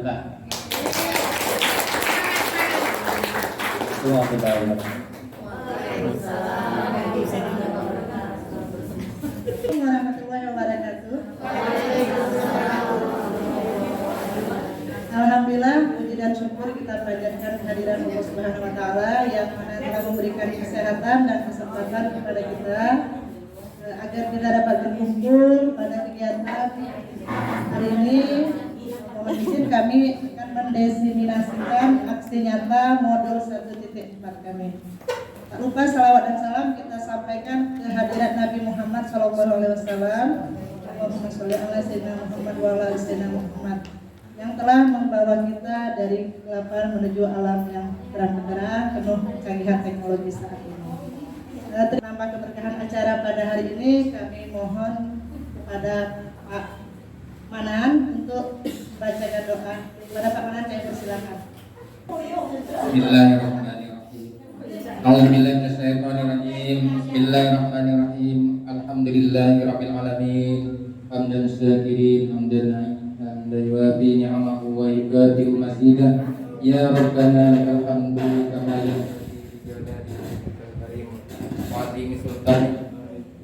wabarakatuh. Semua kita warahmatullahi wabarakatuh. Alhamdulillah, puji dan syukur kita panjatkan kehadiran Allah Subhanahu wa taala yang mana telah memberikan kesehatan dan kesempatan kepada kita agar kita dapat berkumpul pada kegiatan hari ini. Mohon izin kami akan mendesimasikan aksi nyata modul 1.4 kami. Tak lupa salawat dan salam kita sampaikan kehadiran Nabi Muhammad SAW. Allahumma sholli ala sayyidina Muhammad wa ala ali sayyidina Muhammad, yang telah membawa kita dari kegelapan menuju alam yang terang-benderang penuh kecanggihan teknologi saat ini. Menambah keberkahan acara pada hari ini, kami mohon kepada Pak Manan untuk bacakan doa. Kepada Pak Manan saya persilakan. Bismillahirrahmanirrahim. A'udzubillahi minasyaitonirrajim. Bismillahirrahmanirrahim. Alhamdulillahirabbil alamin. Hamdan syakirin, hamdan yuwafi ni'amahu wa yukafi masidah. Ya Rabbana lakal hamdu kama yanbaghi sultan.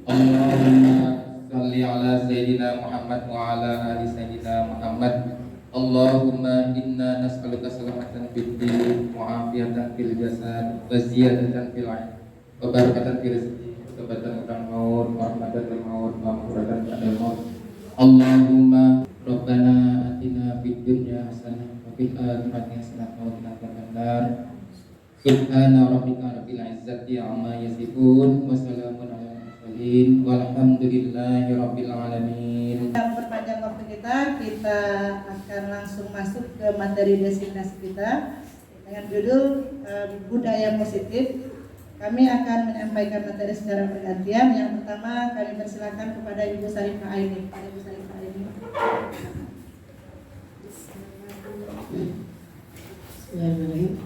Allahumma shalli ala sayyidina Muhammad wa ala ali sayyidina Muhammad. Allahumma inna nas'aluka salamatan fid din wa afiyatan fil jasad wa ziyadatan fil ilm wa barakatan fil rizqi wa thabatan fil maut wa rahmatan fil maut wa maghfiratan fil maut. Allahumma rabbana atina fid dunya hasanah wa fil akhirati hasanah wa qina adzabannar. Subhana rabbika rabbil izzati amma yasifun wa salamun alal mursalin walhamdulillahi rabbil alamin. Memperpanjang waktu kita akan langsung masuk ke materi designasi kita dengan judul budaya positif. Kami akan menyampaikan materi secara bergantian. Yang pertama kami persilakan kepada Ibu Sarifah Aini. Ibu Sarifah Aini. Bismillahirrahmanirrahim.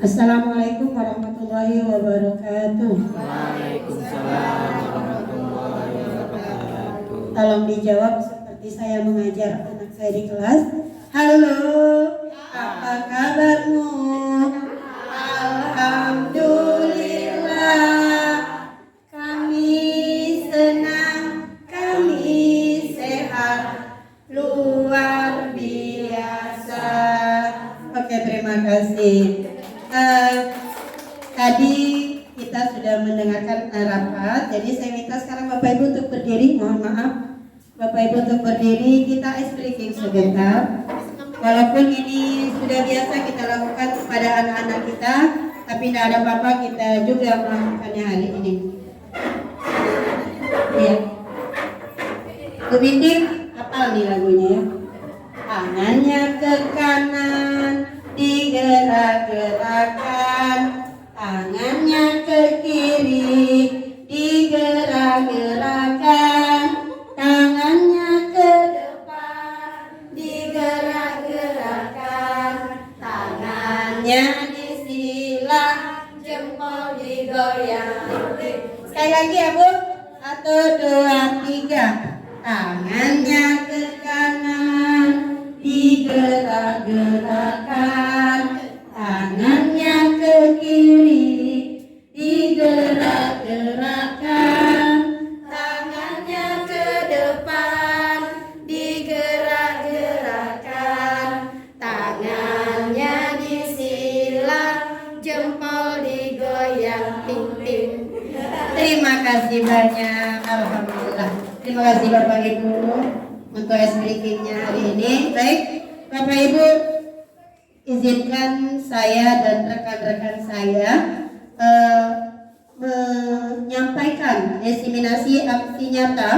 Assalamualaikum warahmatullahi wabarakatuh. Waalaikumsalam warahmatullahi wabarakatuh. Tolong dijawab seperti saya mengajar anak saya di kelas. Halo, apa kabarmu? Alhamdulillah, kami senang, kami sehat, luar biasa. Oke, terima kasih. Tadi kita sudah mendengarkan rapat, jadi saya minta sekarang Bapak Ibu untuk berdiri. Mohon maaf, Bapak Ibu untuk berdiri. Kita ice breaking sebentar. Walaupun ini sudah biasa kita lakukan kepada anak-anak kita, tapi tidak ada apa-apa, kita juga melakukannya hari ini. Ya, Bu Bintik hafal nih lagunya ya. Tangannya ke kanan, digerak-gerakkan. Tangannya ke kiri, digerak-gerakkan. Tangannya ke depan, digerak-gerakkan. Tangannya disilang, jempol digoyang. Sekali lagi ya Bu. 1, 2, 3. Tangannya ke kanan, digerak-gerakkan. Tangannya ke kiri, digerak-gerakkan. Tangannya ke depan, digerak-gerakkan. Tangannya disilang, jempol digoyang, ting-ting. Terima kasih banyak, alhamdulillah. Terima kasih Bapak Ibu untuk breakingnya hari ini. Baik, Bapak Ibu, izinkan saya dan rekan-rekan saya menyampaikan desiminasi aksi nyata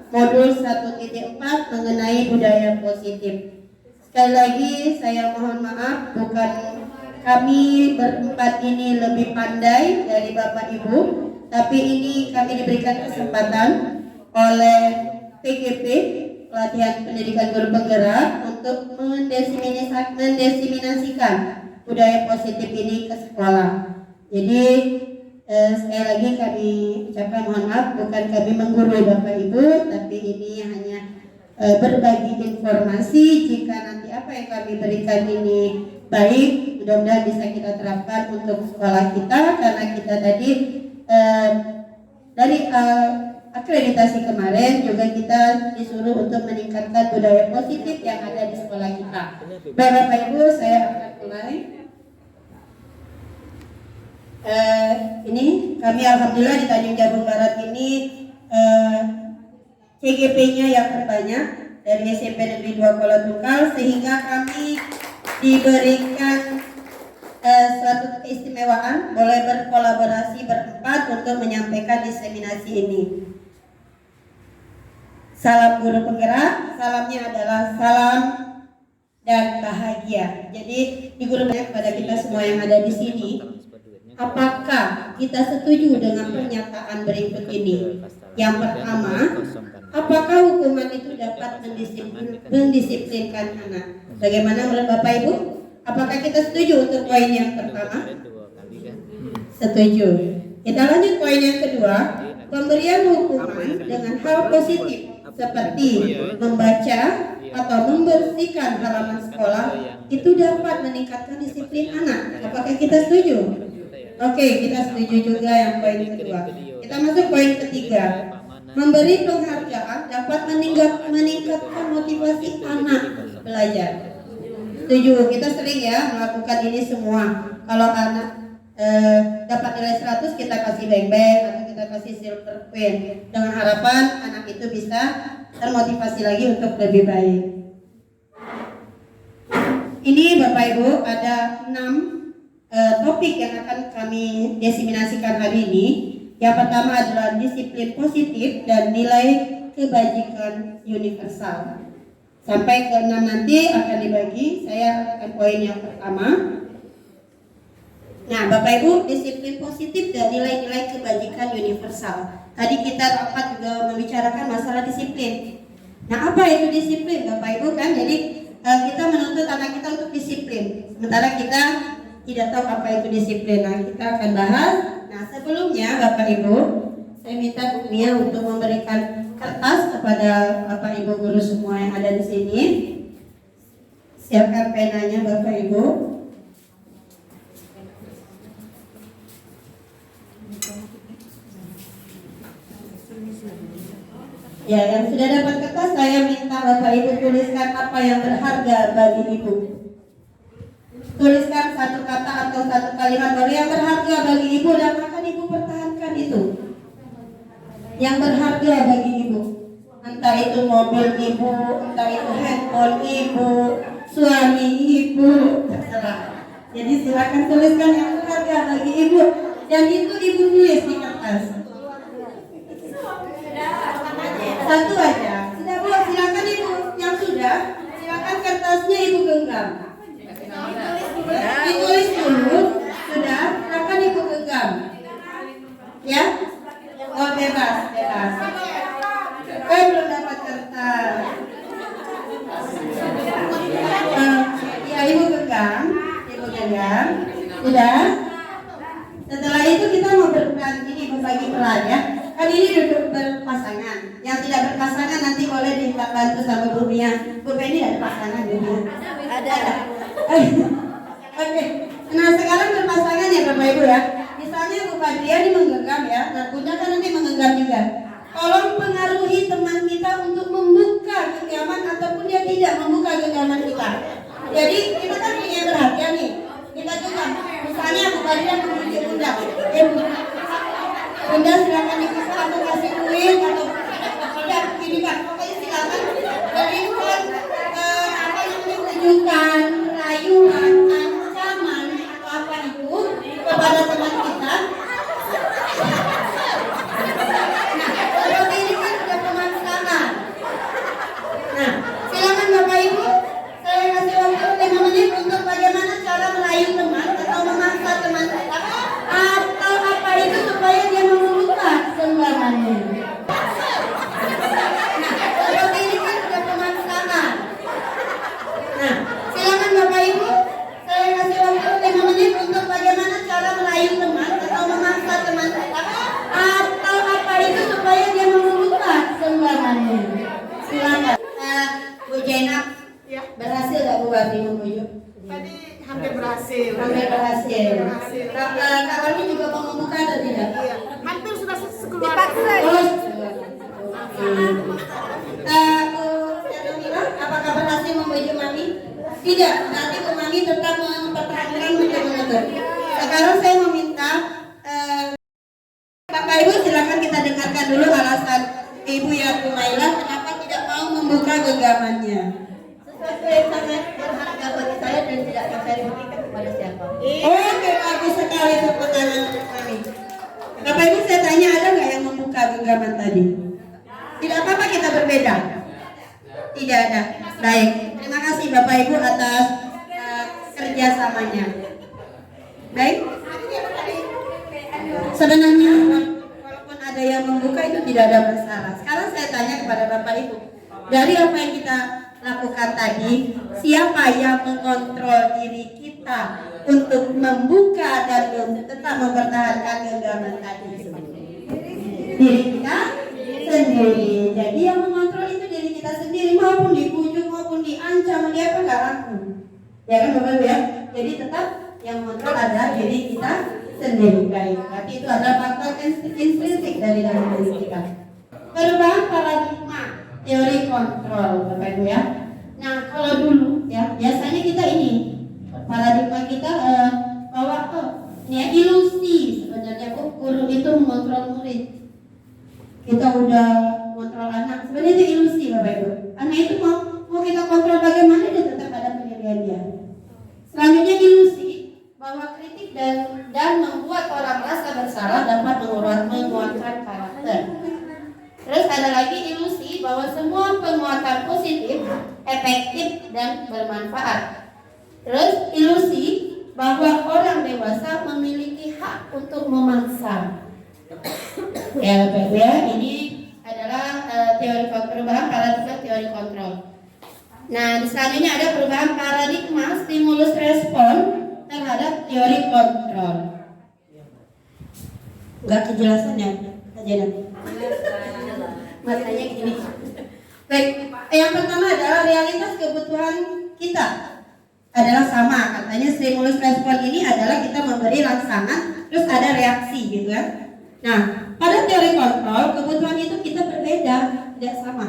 modul 1.4 mengenai budaya positif. Sekali lagi saya mohon maaf, bukan kami berempat ini lebih pandai dari Bapak Ibu, tapi ini kami diberikan kesempatan oleh PGP, Pelatihan Pendidikan Guru Penggerak, untuk mendesiminasikan budaya positif ini ke sekolah. Jadi sekali lagi kami ucapkan mohon maaf, bukan kami menggurui Bapak Ibu, tapi ini hanya berbagi informasi. Jika nanti apa yang kami berikan ini baik, mudah-mudahan bisa kita terapkan untuk sekolah kita, karena kita tadi dari akreditasi kemarin juga kita disuruh untuk meningkatkan budaya positif yang ada di sekolah kita. Bapak Ibu, saya akan mulai. Ini kami alhamdulillah di Tanjung Jabung Barat ini CGP-nya yang terbanyak dari SMP Negeri 2 Kuala Tunggal, sehingga kami diberikan suatu keistimewaan boleh berkolaborasi berempat untuk menyampaikan diseminasi ini. Salam guru penggerak, salamnya adalah salam dan bahagia. Jadi di guru kepada kita semua yang ada di sini, apakah kita setuju dengan pernyataan berikut ini? Yang pertama, apakah hukuman itu dapat mendisiplinkan anak? Bagaimana menurut Bapak Ibu? Apakah kita setuju untuk poin yang pertama? Setuju. Kita lanjut poin yang kedua, pemberian hukuman dengan hal positif seperti membaca atau membersihkan halaman sekolah itu dapat meningkatkan disiplin anak. Apakah kita setuju? Oke, kita setuju juga yang poin kedua. Kita masuk poin ketiga. Memberi penghargaan dapat meningkatkan motivasi anak belajar. Setuju, kita sering ya melakukan ini semua. Kalau anak dapat nilai 100, kita kasih beng-beng atau kita kasih silver pen dengan harapan anak itu bisa termotivasi lagi untuk lebih baik. Ini Bapak Ibu ada 6 topik yang akan kami diseminasikan hari ini. Yang pertama adalah disiplin positif dan nilai kebajikan universal. Sampai ke 6 nanti akan dibagi. Saya akan poin yang pertama. Nah, Bapak Ibu, disiplin positif dan nilai-nilai kebajikan universal. Tadi kita rapat juga membicarakan masalah disiplin. Nah, apa itu disiplin, Bapak Ibu kan? Jadi kita menuntut anak kita untuk disiplin. Sementara kita tidak tahu apa itu disiplin. Nah, kita akan bahas. Nah, sebelumnya Bapak Ibu, saya minta Bu Mia untuk memberikan kertas kepada Bapak Ibu guru semua yang ada di sini. Siapkan penanya Bapak Ibu. Ya, yang sudah dapat kertas saya minta Bapak Ibu tuliskan apa yang berharga bagi Ibu. Tuliskan satu kata atau satu kalimat baru yang berharga bagi Ibu dan akan Ibu pertahankan itu. Yang berharga bagi Ibu. Entah itu mobil Ibu, entah itu handphone Ibu, suami Ibu, terserah. Jadi silakan tuliskan yang berharga bagi Ibu dan itu Ibu tulis di kertas. Satu aja. Sudah Bu, silakan Ibu. Yang sudah, silakan kertasnya Ibu genggam. Ditulis dulu. Sudah, silakan Ibu genggam. Ya? Oh, bebas. Belum dapat kertas. Ya, Ibu genggam. Sudah. Setelah itu kita mau membagi peran ya. Kan ini duduk berpasangan. Yang tidak berpasangan nanti boleh dibantu sama Bu Mia. Bu Mia ini ada pasangan Bu Mia? Ada. Oke. Nah, sekarang berpasangan ya Bapak Ibu ya. Misalnya Bu Padria ini menggenggam ya. Nah, Bunda kan nanti menggenggam juga. Tolong pengaruhi teman kita untuk membuka genggaman ataupun dia tidak membuka genggaman kita. Jadi kita kan punya berharga nih. Kita genggam. Misalnya Bu Padria mengunjuk Bunda. Bunda silakan dibuka atau kasih duit atau tidak gini Pak. Pokoknya silakan. Jadi bukan apa yang menunjukkan rayuan, ancaman atau apa itu kepada teman kita. Nah, kalau ini kan sudah pemaksaan. Nah, silakan Bapak Ibu, saya kasih waktu 5 menit untuk bagaimana cara merayu teman atau memaksa teman kita atau apa itu supaya dia membuka genggamannya. Nah, kalau ini kan sudah pemaksaan. Nah, silakan Hampir berhasil. Kak Armi juga mau membuka atau tidak? Hampir sudah sekeluarga. Apakah berhasil membujuk Mami? Tidak, nanti Bu Mami tetap mempertahankan menutup. Sekarang saya meminta Bapak Ibu silakan kita dengarkan dulu alasan Ibu ya Kumailah kenapa tidak mau membuka genggamannya. Sesuatu yang sangat berharga bagi saya dan tidak akan saya berikan kepada siapa. Oke, bagus sekali tepuk tangan untuk Mami. Bapak Ibu saya tanya ada nggak yang membuka genggaman tadi? Tidak apa-apa kita berbeda. Tidak ada. Baik, terima kasih Bapak Ibu atas kerjasamanya. Baik. Sebenarnya walaupun ada yang membuka itu tidak ada masalah. Sekarang saya tanya kepada Bapak Ibu, dari apa yang kita lakukan tadi, siapa yang mengontrol diri kita untuk membuka dan tetap mempertahankan genggaman tadi? Diri kita sendiri. Jadi yang mengontrol itu diri kita sendiri, maupun dibujuk maupun diancam dia apa nggak laku. Ya kan Bapak Ibu ya? Jadi tetap yang mengontrol adalah diri kita sendiri. Baik, berarti itu adalah faktor intrinsik dari dalam diri kita. Perubahan paradigma teori kontrol, Bapak Ibu ya. Nah, kalau dulu ya biasanya kita ini paradigma kita bahwa ini ya ilusi sebenarnya guru itu mengontrol murid. Kita udah kontrol anak, sebenarnya itu ilusi Bapak Ibu. Anak itu mau kita kontrol bagaimana dia tetap ada pendirian dia. Selanjutnya ilusi bahwa kritik dan membuat orang merasa bersalah dapat menguatkan karakter. Terus ada lagi ilusi bahwa semua penguatan positif efektif dan bermanfaat. Terus ilusi bahwa orang dewasa memiliki hak untuk memaksa. Ya Bapak Ibu ya, ini adalah teori perubahan paradigma teori kontrol. Nah, selanjutnya ada perubahan paradigma stimulus respon terhadap teori kontrol. Enggak kejelasan ya, aja nanti. Matanya gini. Baik, yang pertama adalah realitas kebutuhan kita adalah sama. Katanya stimulus respon ini adalah kita memberi rangsangan, terus ada reaksi gitu ya. Nah, pada teori kontrol kebutuhan itu kita berbeda, tidak sama.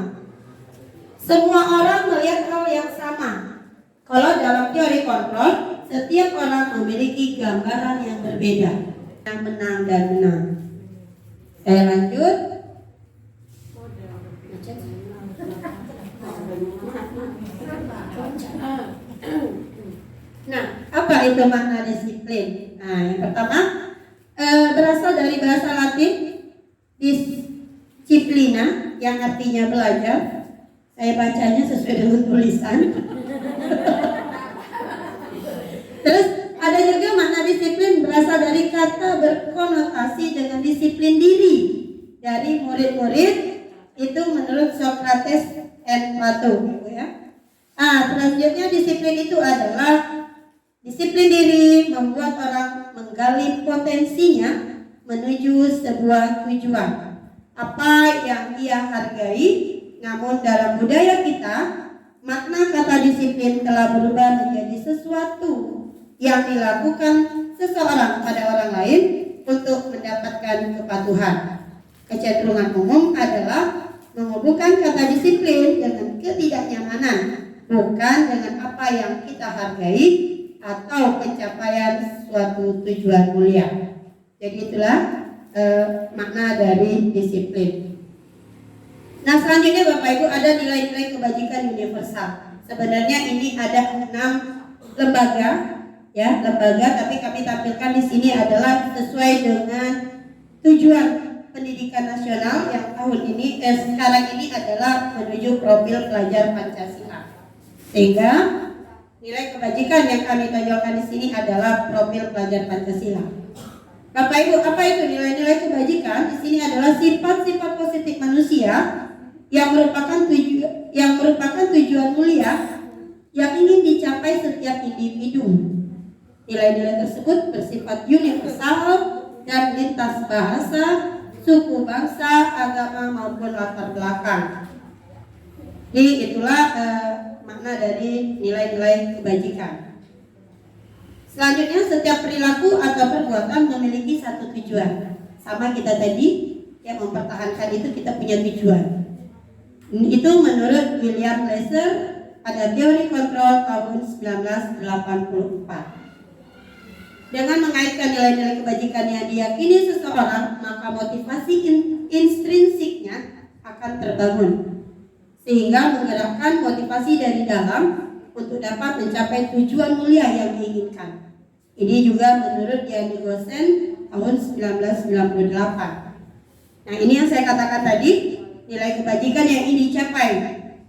Semua orang melihat hal yang sama. Kalau dalam teori kontrol, setiap orang memiliki gambaran yang berbeda, yang menang dan menang. Saya lanjut. Nah, apa itu makna disiplin? Nah, yang pertama berasal dari bahasa Latin disciplina yang artinya belajar. Saya bacanya sesuai dengan tulisan. Terus ada juga makna disiplin berasal dari kata berkonotasi dengan disiplin diri dari murid-murid itu menurut Socrates and Plato, gitu ya. Selanjutnya disiplin itu adalah disiplin diri membuat orang menggali potensinya menuju sebuah tujuan. Apa yang ia hargai. Namun dalam budaya kita, makna kata disiplin telah berubah menjadi sesuatu yang dilakukan seseorang pada orang lain untuk mendapatkan kepatuhan. Kecenderungan umum adalah menghubungkan kata disiplin dengan ketidaknyamanan, bukan dengan apa yang kita hargai atau pencapaian suatu tujuan mulia. Jadi itulah makna dari disiplin. Nah, selanjutnya Bapak Ibu ada nilai-nilai kebajikan universal. Sebenarnya ini ada 6 lembaga, ya lembaga, tapi kami tampilkan di sini adalah sesuai dengan tujuan pendidikan nasional yang tahun ini sekarang ini adalah menuju profil pelajar Pancasila. Sehingga nilai kebajikan yang kami tonjolkan di sini adalah profil pelajar Pancasila. Bapak Ibu, apa itu nilai-nilai kebajikan? Di sini adalah sifat-sifat positif manusia yang merupakan tujuan mulia yang ingin dicapai setiap individu. Nilai-nilai tersebut bersifat universal dan lintas bahasa, suku, bangsa, agama maupun latar belakang. Jadi itulah makna dari nilai-nilai kebajikan. Selanjutnya, setiap perilaku atau perbuatan memiliki satu tujuan. Sama kita tadi, yang mempertahankan itu kita punya tujuan. Itu menurut William Glasser pada teori kontrol tahun 1984. Dengan mengaitkan nilai-nilai kebajikan yang diyakini seseorang, maka motivasi intrinsiknya akan terbangun, sehingga menggerakkan motivasi dari dalam untuk dapat mencapai tujuan mulia yang diinginkan. Ini juga menurut Gianni Gosen tahun 1998. Nah, ini yang saya katakan tadi, nilai kebajikan yang ingin dicapai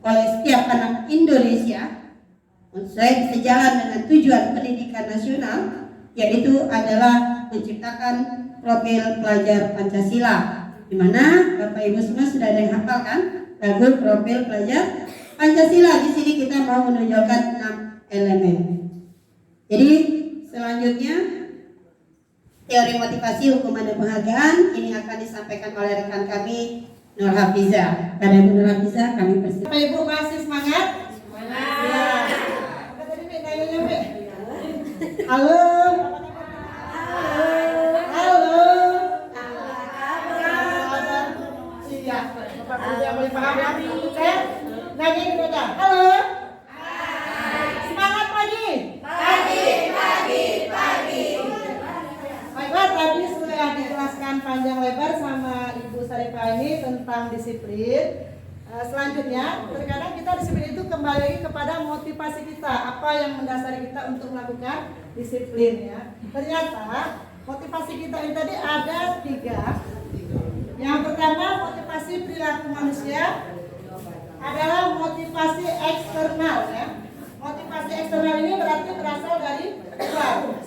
oleh setiap anak Indonesia sesuai sejalan dengan tujuan pendidikan nasional, yaitu adalah menciptakan profil pelajar Pancasila, di mana Bapak Ibu semua sudah ada yang hafal kan lagu profil pelajar Pancasila. Di sini kita mau menunjukkan 6 elemen. Jadi selanjutnya teori motivasi, hukuman dan penghargaan ini akan disampaikan oleh rekan kami Nur Hafiza. Pada Ibu Nur Hafiza kami persilakan. Bapak Ibu masih semangat? Semangat. Halo. Halo. Iya. Bapak Ibu yang boleh paham ya? Saya nanya gitu aja. Halo. Semangat pagi. Baiklah, tadi sudah dijelaskan panjang lebar sama Ibu Sarifah ini tentang disiplin. Selanjutnya, terkadang kita disiplin itu kembali lagi kepada motivasi kita, apa yang mendasari kita untuk melakukan disiplin ya. Ternyata motivasi kita ini tadi ada 3. Yang pertama, motivasi perilaku manusia adalah motivasi eksternal ya. Motivasi eksternal ini berarti berasal dari luar.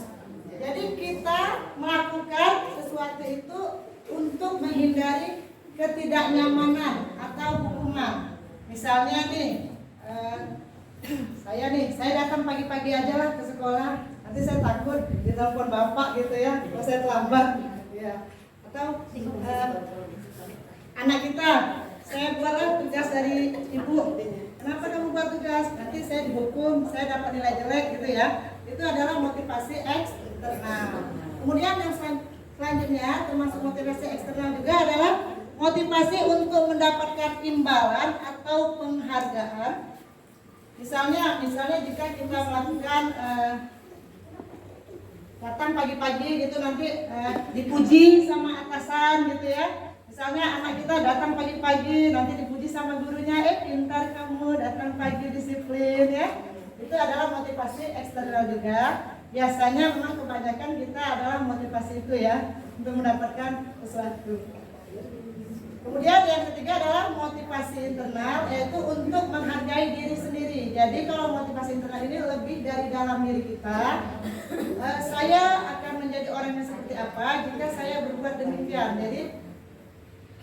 Jadi kita melakukan sesuatu itu untuk menghindari ketidaknyamanan atau hukuman. Misalnya nih, saya datang pagi-pagi aja lah ke sekolah. Nanti saya takut ditelepon bapak gitu ya, kalau saya terlambat. Ya. Atau anak kita, saya buatlah tugas dari ibu. Kenapa kamu buat tugas? Nanti saya dihukum, saya dapat nilai jelek gitu ya. Itu adalah motivasi eksternal. Kemudian yang selanjutnya termasuk motivasi eksternal juga adalah motivasi untuk mendapatkan imbalan atau penghargaan. Misalnya jika kita melakukan datang pagi-pagi gitu nanti dipuji sama atasan gitu ya. Misalnya anak kita datang pagi-pagi nanti dipuji sama gurunya, pintar kamu, datang pagi, disiplin ya. Itu adalah motivasi eksternal juga. Biasanya memang kebanyakan kita adalah motivasi itu ya untuk mendapatkan sesuatu. Kemudian yang ketiga adalah motivasi internal, yaitu untuk menghargai diri sendiri. Jadi kalau motivasi internal ini lebih dari dalam diri kita. Saya akan menjadi orang yang seperti apa jika saya berbuat demikian. Jadi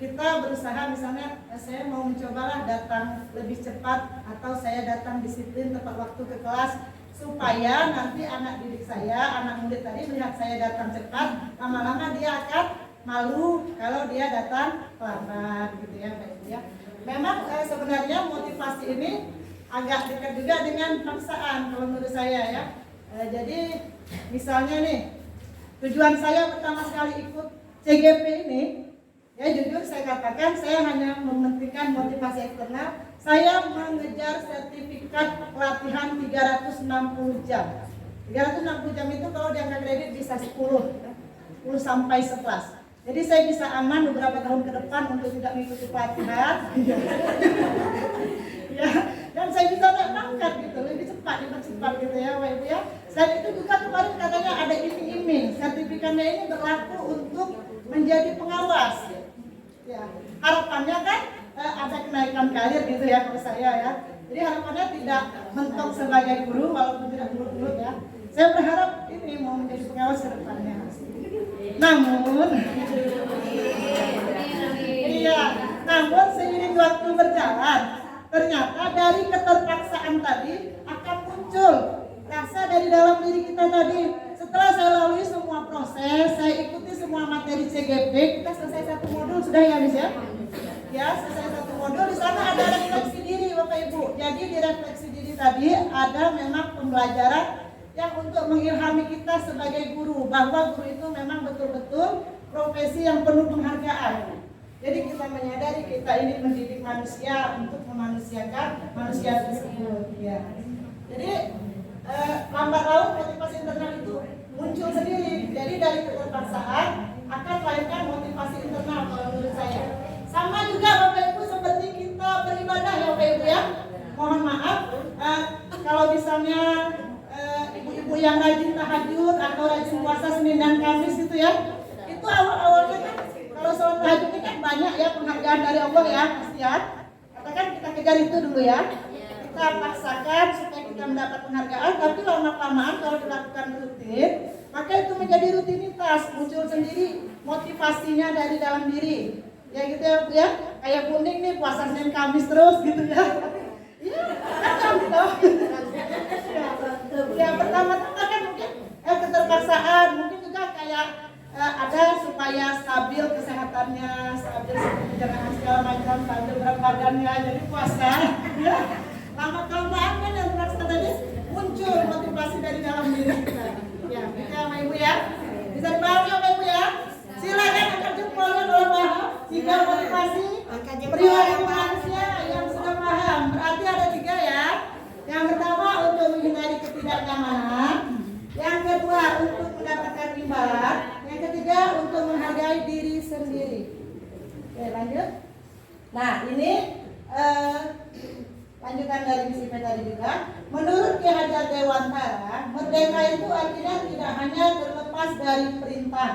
kita berusaha, misalnya saya mau mencobalah datang lebih cepat, atau saya datang disiplin tepat waktu ke kelas, supaya nanti anak didik saya, anak murid tadi melihat saya datang cepat, lama-lama dia akan malu kalau dia datang lambat gitu ya, Pak Ibu ya. Memang sebenarnya motivasi ini agak dekat juga dengan paksaan kalau menurut saya ya. Jadi misalnya nih, tujuan saya pertama sekali ikut CGP ini, ya jujur saya katakan saya hanya mementingkan motivasi eksternal. Saya mengejar sertifikat pelatihan 360 jam. 360 jam itu kalau diangkat kredit bisa 10 sampai 11. Jadi saya bisa aman beberapa tahun ke depan untuk tidak mengikuti pelatihan. Ya, dan saya bisa naik pangkat gitu, lebih cepat gitu ya, Pak Ibu ya. Selain itu juga kemarin katanya ada iming-iming, sertifikatnya ini berlaku untuk menjadi pengawas. Ya, harapannya kan ada kenaikan karir gitu ya kalau saya ya. Jadi harapannya tidak mentok sebagai guru walaupun tidak mulut-mulut ya. Saya berharap ini mau menjadi pengawas ke depannya. Namun seiring waktu berjalan, ternyata dari keterpaksaan tadi akan muncul rasa dari dalam diri kita tadi. Setelah saya lalui semua proses, saya ikuti semua materi CGP, kita selesai satu modul sudah ya Miss ya? Ya, selesai satu modul, di sana ada refleksi diri Bapak Ibu. Jadi di refleksi diri tadi ada memang pembelajaran yang untuk mengilhami kita sebagai guru, bahwa guru itu memang betul-betul profesi yang penuh penghargaan. Jadi kita menyadari kita ini mendidik manusia untuk memanusiakan manusia tersebut. Ya. Jadi lambat laun motivasi internal itu muncul sendiri. Jadi dari keterpaksaan akan melahirkan motivasi internal kalau menurut saya. Sama juga Bapak Ibu seperti kita beribadah ya Bapak Ibu ya. Mohon maaf kalau misalnya ibu-ibu yang rajin tahajud atau rajin puasa Senin dan Kamis gitu ya. Itu awal-awalnya kan kalau sholat tahajud ini kan banyak ya penghargaan dari Allah ya, pasti ya. Katakan kita kejar itu dulu ya. Kita paksakan supaya kita mendapat penghargaan, tapi lama-kelamaan kalau dilakukan rutin, maka itu menjadi rutinitas, muncul sendiri motivasinya dari dalam diri. Ya gitu ya Bu ya. Kayak kuning nih puasa Senin Kamis terus gitu ya. Iya, kan gitu. Ya pertama-tama kan mungkin keterpaksaan, mungkin juga kayak ada supaya stabil kesehatannya, stabil jangan segala macam, stabil berat badannya, jadi puasa. Ya. Lama-kelamaan kan yang terasa tadi muncul motivasi dari dalam diri kita. Ya, bisa Bapak Ibu ya. Bisa dipahami Bapak Ibu ya. Silakan angkat jempolnya kalau paham. Jika motivasi perilaku manusia yang sudah paham, berarti ada 3 ya. Yang pertama untuk menghindari ketidaknyamanan, yang kedua untuk mendapatkan imbalan, yang ketiga untuk menghargai diri sendiri. Oke, lanjut. Nah, ini lanjutan dari misi tadi juga. Menurut Ki Hajar Dewantara, merdeka itu artinya tidak hanya terlepas dari perintah,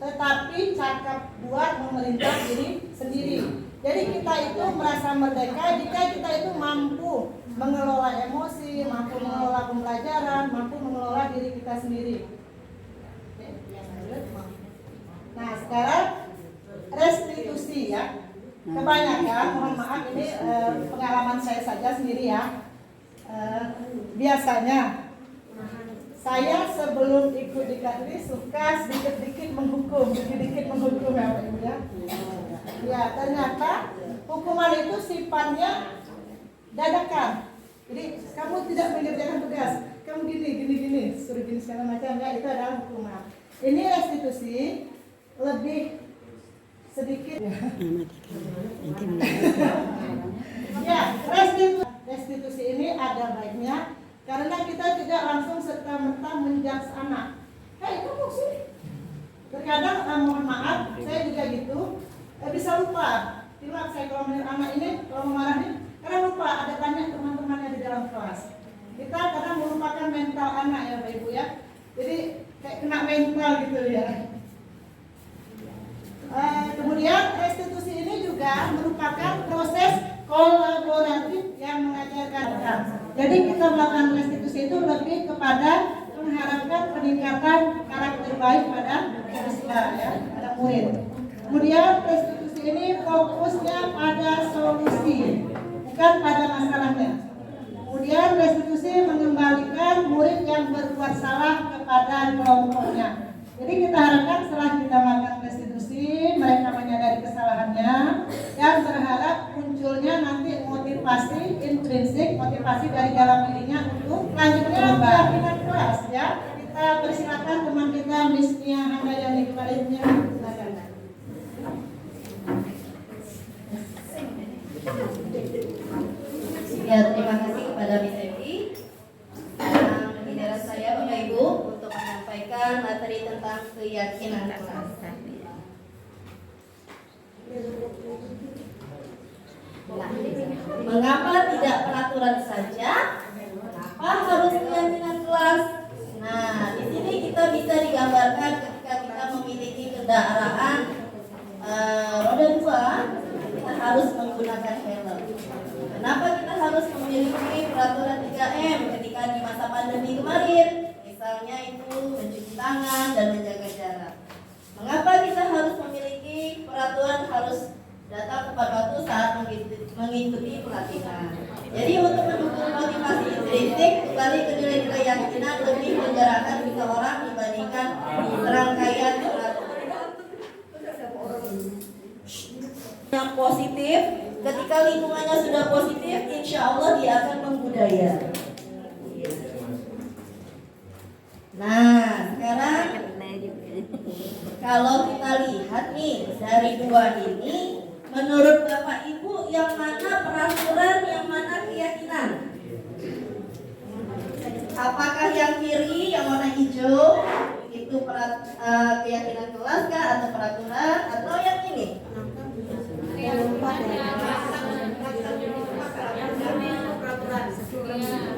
tetapi cakap buat memerintah diri sendiri. Jadi kita itu merasa merdeka jika kita itu mampu mengelola emosi, mampu mengelola pembelajaran, mampu mengelola diri kita sendiri. Nah, sekarang restitusi ya. Kebanyakan, mohon maaf ini pengalaman saya saja sendiri ya. Biasanya saya sebelum ikut di KDRI suka sedikit-sedikit menghukum ya Pak Ibu ya. Ya, ternyata hukuman itu sifatnya dadakan. Jadi kamu tidak mengerjakan tugas, kamu gini, suruh gini segala macam ya, itu adalah hukuman. Ini restitusi lebih sedikit ya. Restitusi ini ada baiknya karena kita tidak langsung serta-merta menjudge anak. Hei kamu sini. Terkadang mohon maaf, saya juga gitu, bisa lupa. Hilap saya kalau melihat anak ini, kalau memarahin, karena lupa ada banyak teman-temannya di dalam kelas. Kita kadang melupakan mental anak ya Bapak Ibu ya. Jadi kayak kena mental gitu ya. Kemudian restitusi ini juga merupakan proses kolaboratif yang mengajarkan. Jadi kita melakukan restitusi itu lebih kepada mengharapkan peningkatan karakter baik pada siswa ya, pada murid. Kemudian restitusi ini fokusnya pada solusi, bukan pada masalahnya. Kemudian restitusi mengembalikan murid yang berbuat salah kepada kelompoknya. Jadi kita harapkan setelah kita melakukan restitusi, mereka menyadari kesalahannya dan berharap munculnya nanti motivasi intrinsik, motivasi dari dalam dirinya untuk selanjutnya melakukan kelas ya. Kita persilakan teman kita Miss Nia Handayani kepadanya. Silakan. Ya, terima kasih kepada Miss Evi yang giliran saya Bapak Ibu untuk menyampaikan materi tentang keyakinan kelas. Nah, mengapa tidak peraturan saja? Mengapa harus keyakinan kelas? Nah, di sini kita bisa digambarkan ketika kita memiliki kendaraan roda 2, kita harus menggunakan helm. Kenapa kita harus memiliki peraturan 3M ketika di masa pandemi kemarin? Misalnya itu mencuci tangan dan menjaga jarak. Mengapa kita harus memiliki peraturan harus datang tepat waktu saat mengikuti pelatihan? Jadi untuk mendukung motivasi intrinsik, kembali ke nilai-nilai keyakinan lebih menggerakkan seseorang dibandingkan serangkaian peraturan yang positif. Ketika lingkungannya sudah positif, insya Allah dia akan membudaya. Kalau kita lihat nih dari dua ini, menurut Bapak Ibu yang mana peraturan, yang mana keyakinan? Apakah yang kiri yang warna hijau itu keyakinan kelas kah atau peraturan, atau yang ini?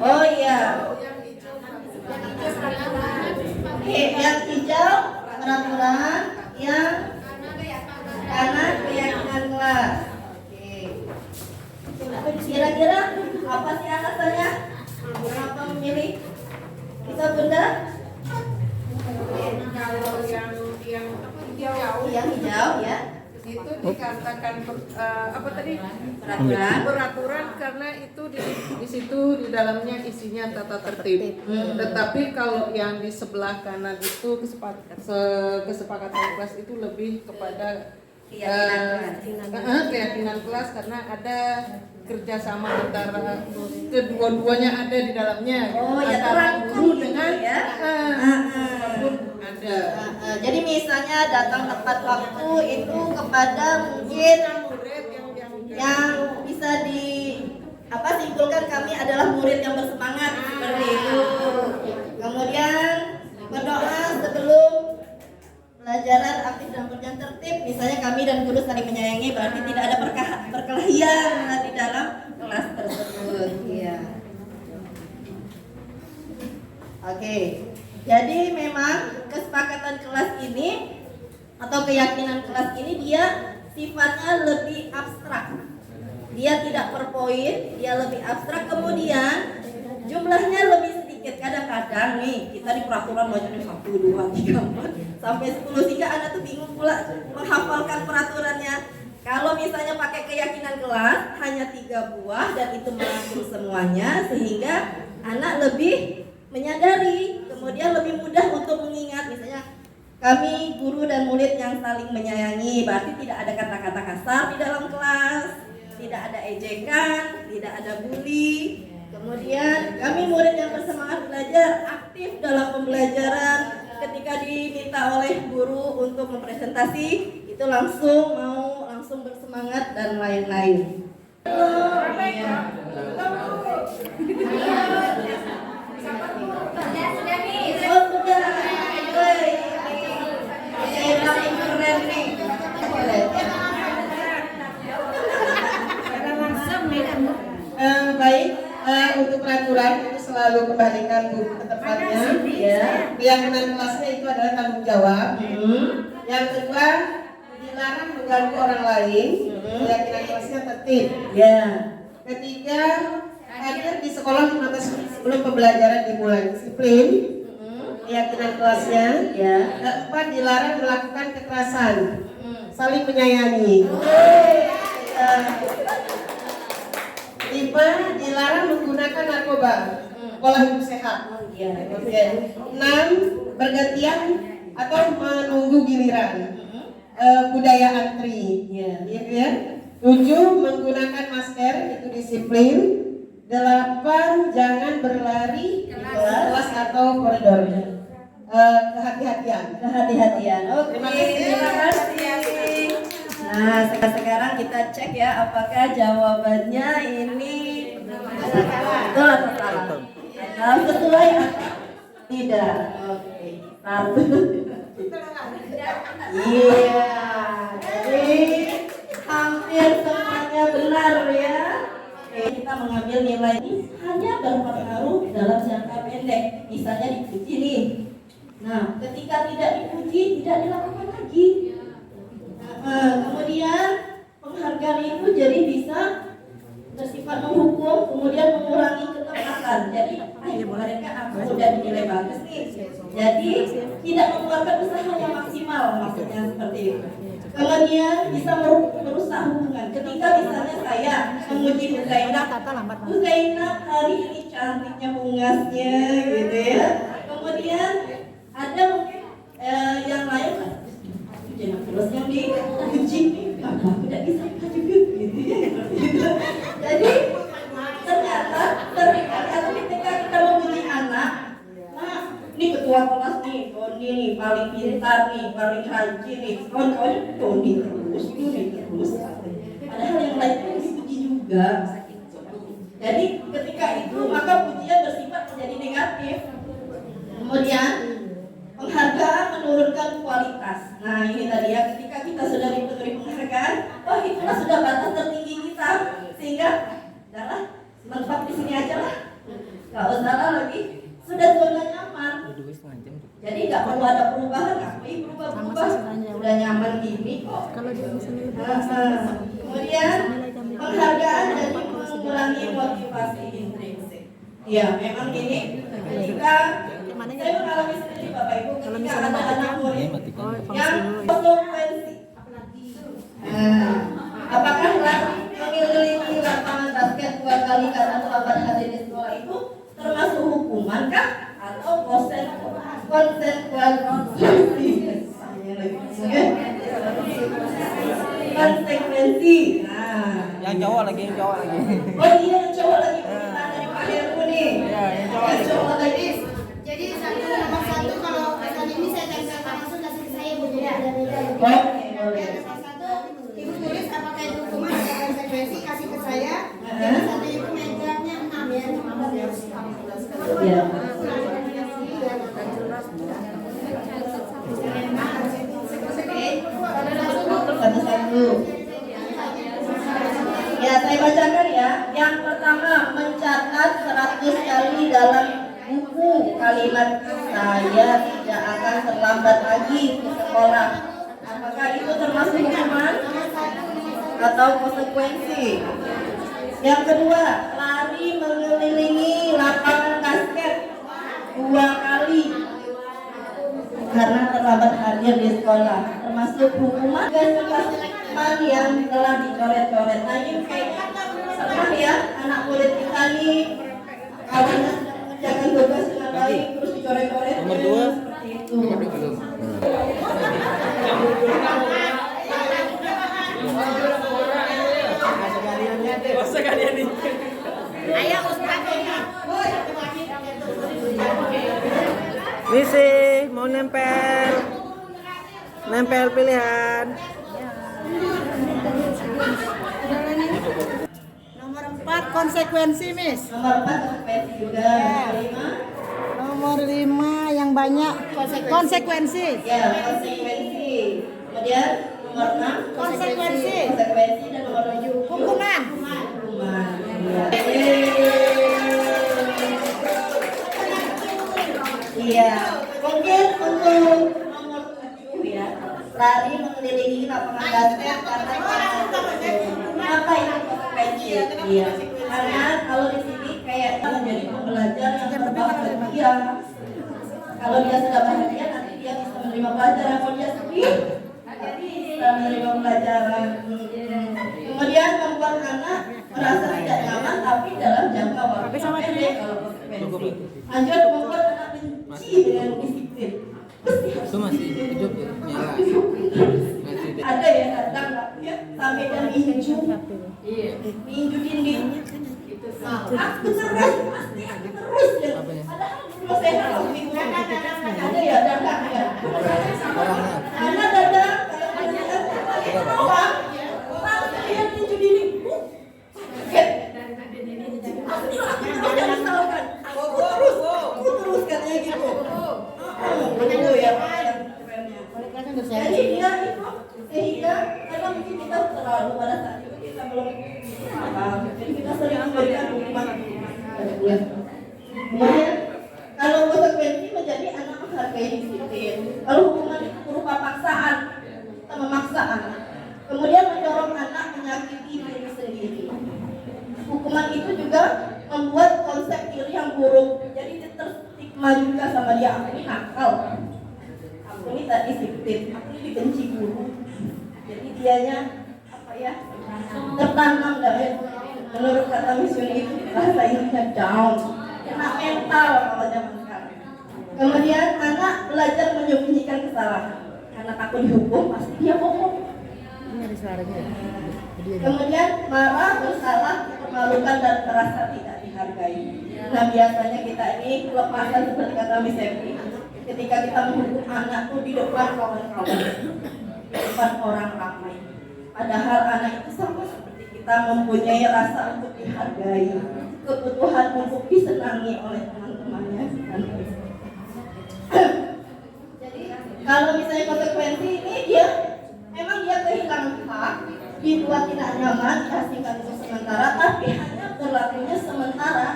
Oh iya. Oke, yang hijau peraturan, yang kanan keyakinan kelas. Oke. Kira-kira apa sih alasannya? Kenapa memilih? Bisa Bunda? Kalau yang hijau ya. itu dikatakan apa tadi, peraturan karena itu di situ di dalamnya isinya tata tertib. Tetapi kalau yang di sebelah kanan itu kesepakatan kelas itu lebih kepada keyakinan kelas karena ada kerjasama antara kedua-duanya ada di dalamnya. Oh ya, antara guru terangkum dengan ya. ada. Jadi misalnya datang tepat waktu itu kepada mungkin yang bisa simpulkan kami adalah murid yang bersemangat seperti itu. Kemudian berdoa sebelum pelajaran aktif dan berjalan tertib. Misalnya kami dan guru saling menyayangi, berarti tidak ada perkelahian di dalam kelas tersebut. Iya. Oke. Jadi memang kesepakatan kelas ini atau keyakinan kelas ini dia sifatnya lebih abstrak. Dia tidak per poin, dia lebih abstrak. Kemudian jumlahnya lebih sedikit. Kadang-kadang nih kita di peraturan bacanya 1, 2, 3, 4 sampai 10 sehingga Anda tuh bingung pula menghafalkan peraturannya. Kalau misalnya pakai keyakinan kelas hanya 3 buah dan itu merangkum semuanya sehingga anak lebih menyadari, kemudian lebih mudah untuk mengingat. Misalnya kami guru dan murid yang saling menyayangi, berarti tidak ada kata-kata kasar di dalam kelas, tidak ada ejekan, tidak ada bully. Kemudian kami murid yang bersemangat belajar, aktif dalam pembelajaran. Ketika diminta oleh guru untuk mempresentasi, itu langsung bersemangat dan lain-lain. Baik, untuk peraturan itu selalu kembalikan ke tempatnya. Ya. Keyakinan kelasnya itu adalah tanggung jawab. Yang kedua, dilarang mengganggu orang lain. Keyakinan kelasnya tertib. Ya. Ketiga, hadir di sekolah 15 menit sebelum pembelajaran dimulai, disiplin. Keyakinan kelasnya. Ya. Keempat, dilarang melakukan kekerasan. Saling menyayangi. 5, dilarang menggunakan narkoba. Pola hidup sehat. Oke. 6, bergantian atau menunggu giliran. Budaya antri. Ya. 7, menggunakan masker, itu disiplin. 8, jangan berlari di kelas atau koridor. Kehati-hatian. Oke, terima kasih. Nah, sekarang kita cek ya apakah jawabannya ini betul atau salah. Atau sesuai atau tidak. Oke, 1. Iya. Jadi hampir semuanya benar ya. Oke, kita mengambil nilai ini hanya berpengaruh dalam jangka pendek. Misalnya dipuji nih. Nah, ketika tidak dipuji, tidak dilakukan lagi. Kemudian penghargaan itu jadi bisa bersifat menghukum, kemudian mengurangi ketepatan. Jadi, mereka aku udah dinilai bagus nih. Jadi tidak mengeluarkan usaha yang maksimal, maksudnya seperti itu. Kemudian bisa merusak hubungan. Ketika misalnya saya memuji Huzainah hari ini cantiknya bungasnya, gitu ya. Kemudian ada mungkin yang lain jangan terus yang dipuji, apa tidak bisa juga, gitu ya. Jadi ternyata ketika kita memuji anak, nah ini ketua kelas nih, Tony nih paling pintar nih, paling rajin nih, kawan-kawannya Tony terus. Padahal yang lain itu dipuji juga. Jadi ketika itu maka pujian bersifat menjadi negatif. Kemudian penghargaan menurunkan kualitas. Nah ini tadi ya, ketika kita sudah diberi penghargaan, oh itulah sudah batas tertinggi kita, sehingga udahlah mentok di sini aja lah, nggak usah lagi, sudah zona nyaman. Jadi nggak perlu ada perubahan, berubah, sudah nyaman gini kok. Kemudian penghargaan dan mengurangi motivasi intrinsik. Ya memang gini, ketika saya mengalami sendiri Bapak Ibu, ketika ada anak murid yang konsekuensi. Apakah mengelilingi lapangan basket 2 kali karena terlambat hadir di sekolah itu termasuk hukuman kah atau konsekuensi? Konsekuensi. Nah, yang cowok lagi. oh iya yang cowok lagi permintaan dari Pak Heru nih. Ya, yang cowok lagi. Jadi nomor satu kalau kali ini saya tempelkan langsung kasih ke saya Bu. Jadi ada beda. Nomor satu Ibu tulis apakah itu hukuman atau konsekuensi kasih ke saya. Jadi satu itu mejanya 6 ya. 15 Ya. Satu-satu. Ya, saya bacakan ya. Yang pertama, mencatat 100 kali dalam buku kalimat saya tidak akan terlambat lagi ke sekolah. Apakah itu termasuk hukuman atau konsekuensi? Yang kedua, lari mengelilingi lapangan basket 2 kali karena terlambat hadir di sekolah, termasuk hukuman yang telah dicoret-coret. Nah ini kayaknya pernah ya anak murid kita nih kawan mengerjakan tugas dengan baik terus dicoret-coret. Nomor 2 seperti itu. Ayo Ustaz. Misi mau nempel pilihan. Nomor 4 konsekuensi, Miss. Nomor 4 konsekuensi juga. Nomor 5 yang banyak konsekuensi. Ya, konsekuensi. Kemudian nomor 6 Konsekuensi. dan nomor 7 Hukuman. hukuman. Iya. Mungkin untuk nomor 7 ya, lari mengelilingi lapangan basket karena apa ini konsekuensi? Iya. Karena kalau di sini kayak menjadi pembelajar yang berbahagia. Kalau dia sudah bahagia nanti dia bisa menerima pelajaran. Kalau dia sedih, nanti bisa menerima pelajaran. Kemudian membuat anak merasa tidak nyaman tapi dalam jangka waktu pendek kalau konsekuensi. Lanjut membuat anak benci dengan disiplin. Itu masih hidup ya, nyala. Ada ya datang ya sampai dan inju, inju dinding. Aku terus pasti aku terus ya. Padahal belum sehat loh minggu. Ada ya datang ya. Karena datang kalau langsung lihat inju dinding. Kaget. Aku jangan salahkan. Aku terus katanya gitu. Itu ya. Jadi dia itu sehingga karena mungkin kita terlalu pada saat itu kita belum paham, jadi kita sering memberikan hukuman. Kemudian kalau konsekuensi menjadi anak menghargai disiplin. Kalau hukuman itu berupa paksaan, kita memaksa anak. Kemudian mendorong anak menyakiti diri sendiri. Hukuman itu juga membuat konsep diri yang buruk. Jadi dia terstigma juga sama dia, aku ini nakal. Aku ini tak disiplin, aku ini dibenci guru. Jadi dianya apa ya, tertanam dari menurut kata mision itu bahasa Indonesia down, kena mental kalau zaman sekarang. Kemudian anak belajar menyembunyikan kesalahan karena takut dihukum pasti dia bohong. Kemudian marah, bersalah, dipermalukan dan merasa tidak dihargai. Nah biasanya kita ini kelepasan seperti kata Miss Evi, ketika kita menghukum anak tuh di depan kawan-kawan, di depan orang ramai. Padahal anak itu sama seperti kita mempunyai rasa untuk dihargai, kebutuhan untuk disenangi oleh teman-temannya. Jadi kalau misalnya konsekuensi ini memang dia kehilangan hak, dibuat tidak nyaman, diasingkan untuk sementara, tapi hanya berlakunya sementara.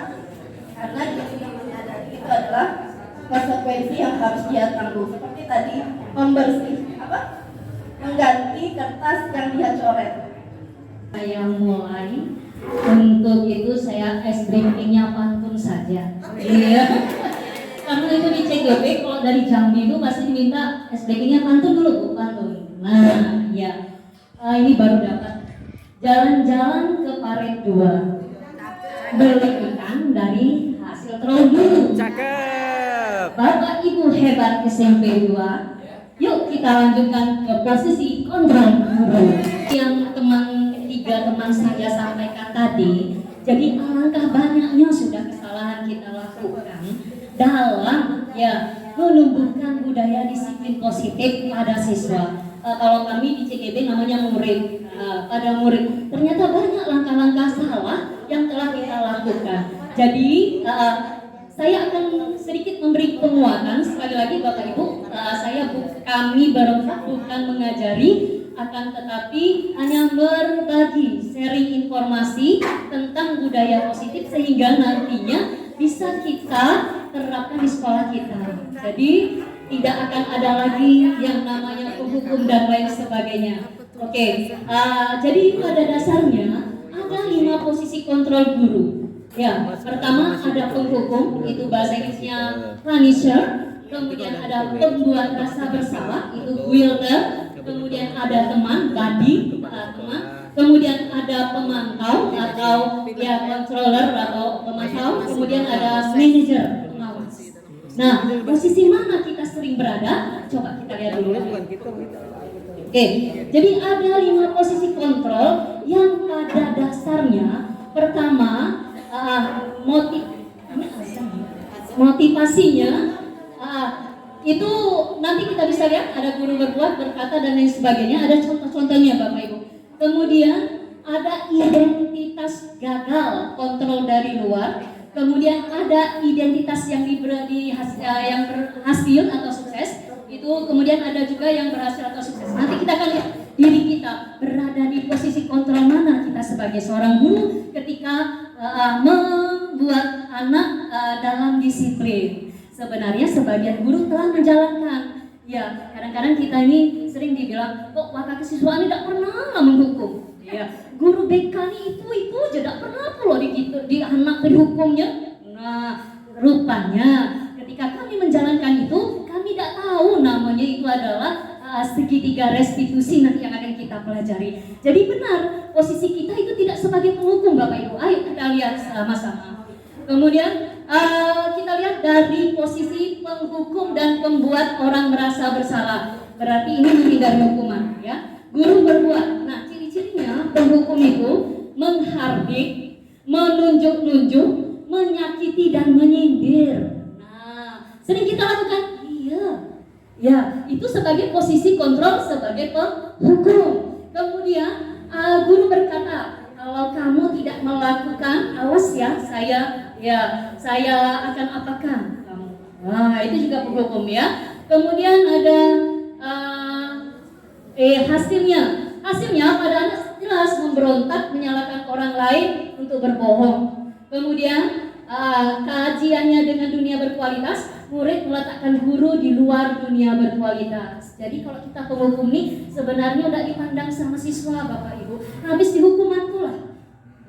Karena dia tidak menyadari itu adalah konsekuensi yang harus dia tanggung. Seperti tadi mengganti kertas yang dia coret. Saya mulai untuk itu saya ice drinkingnya pantun saja. Iya. Karena itu di CGB kalau dari Jambi itu pasti diminta ice drinkingnya pantun dulu Bu, pantun. Nah, ya. Ini baru dapat. Jalan-jalan ke Paret 2. Beli ikan dari hasil terumbu. Cakep. Bapak Ibu hebat SMP 2. Yuk kita lanjutkan ke posisi kontrol guru yang tiga teman saya sampaikan tadi. Jadi alangkah banyaknya sudah kesalahan kita lakukan dalam menumbuhkan budaya disiplin positif pada siswa. Kalau kami di CGB namanya murid, pada murid ternyata banyak langkah-langkah salah yang telah kita lakukan. Jadi saya akan sedikit memberi penguatan. Sekali lagi Bapak Ibu, kami berempat bukan mengajari, akan tetapi hanya berbagi, sharing informasi tentang budaya positif sehingga nantinya bisa kita terapkan di sekolah kita. Jadi tidak akan ada lagi yang namanya hukum dan lain sebagainya. Oke, jadi pada dasarnya ada 5 posisi kontrol guru. Ya, pertama ada penghukum, itu bahasa Inggrisnya punisher. Kemudian ada pembuat rasa bersalah, itu wielder. Kemudian ada teman, buddy, teman. Kemudian ada pemantau atau controller atau pemantau. Kemudian ada manager, pengawas. Nah, posisi mana kita sering berada? Coba kita lihat dulu. Oke, jadi ada 5 posisi kontrol yang pada dasarnya pertama motivasinya itu nanti kita bisa lihat ada guru berbuat, berkata dan lain sebagainya, ada contoh-contohnya Bapak Ibu. Kemudian ada identitas gagal, kontrol dari luar. Kemudian ada identitas yang yang berhasil atau sukses. Itu kemudian ada juga yang berhasil atau sukses. Nanti kita akan lihat diri kita berada di posisi kontrol mana kita sebagai seorang guru ketika membuat anak dalam disiplin. Sebenarnya sebagian guru telah menjalankan. Ya, kadang-kadang kita ini sering dibilang, kok wakil kesiswaan ini tidak pernah menghukum. Ya, guru BK ini itu aja tidak pernah loh di anak dihukumnya. Nah, rupanya ketika kami menjalankan itu, kami tidak tahu namanya itu adalah segitiga restitusi nanti yang akan kita pelajari. Jadi benar, posisi kita itu tidak sebagai penghukum Bapak Ibu. Ayo kita lihat sama-sama. Kemudian kita lihat dari posisi penghukum dan pembuat orang merasa bersalah. Berarti ini menghindari hukuman, ya. Guru berbuat. Nah, ciri-cirinya penghukum itu menghardik, menunjuk-nunjuk, menyakiti dan menyindir. Nah, sering kita lakukan. Iya. Ya, itu sebagai posisi kontrol sebagai penghukum. Kemudian guru berkata, kalau kamu tidak melakukan, awas ya, saya akan apakan kamu. Nah, itu juga penghukum ya. Kemudian ada hasilnya pada anak jelas memberontak, menyalahkan orang lain untuk berbohong. Kemudian kajiannya dengan dunia berkualitas, murid meletakkan guru di luar dunia berkualitas. Jadi kalau kita penghukum nih sebenarnya udah dipandang sama siswa Bapak Ibu, habis dihukuman pula.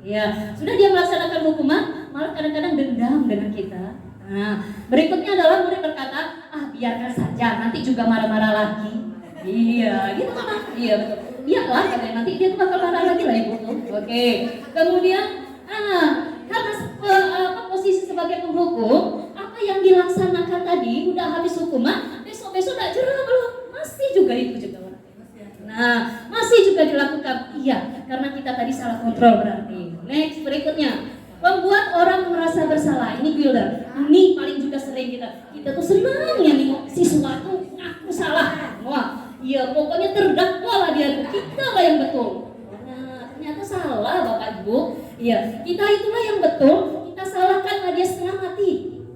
Ya, sudah dia melaksanakan hukuman, malah kadang-kadang dendam dengan kita. Nah, berikutnya adalah murid berkata, biarkan saja, nanti juga marah-marah lagi. Iya, gitu kan? Iya betul. Iyalah, katanya nanti dia tuh bakal marah lagi lah Ibu. Oke. Kemudian, karena posisi sebagai penghukum, apa yang dilaksanakan tadi udah habis hukuman, besok-besok tak jerah belum, masih juga itu juga. Nah, masih juga dilakukan. Iya, karena kita tadi salah kontrol berarti. Next, berikutnya, membuat orang merasa bersalah. Ini builder. Ini paling juga sering kita tuh senang ya nih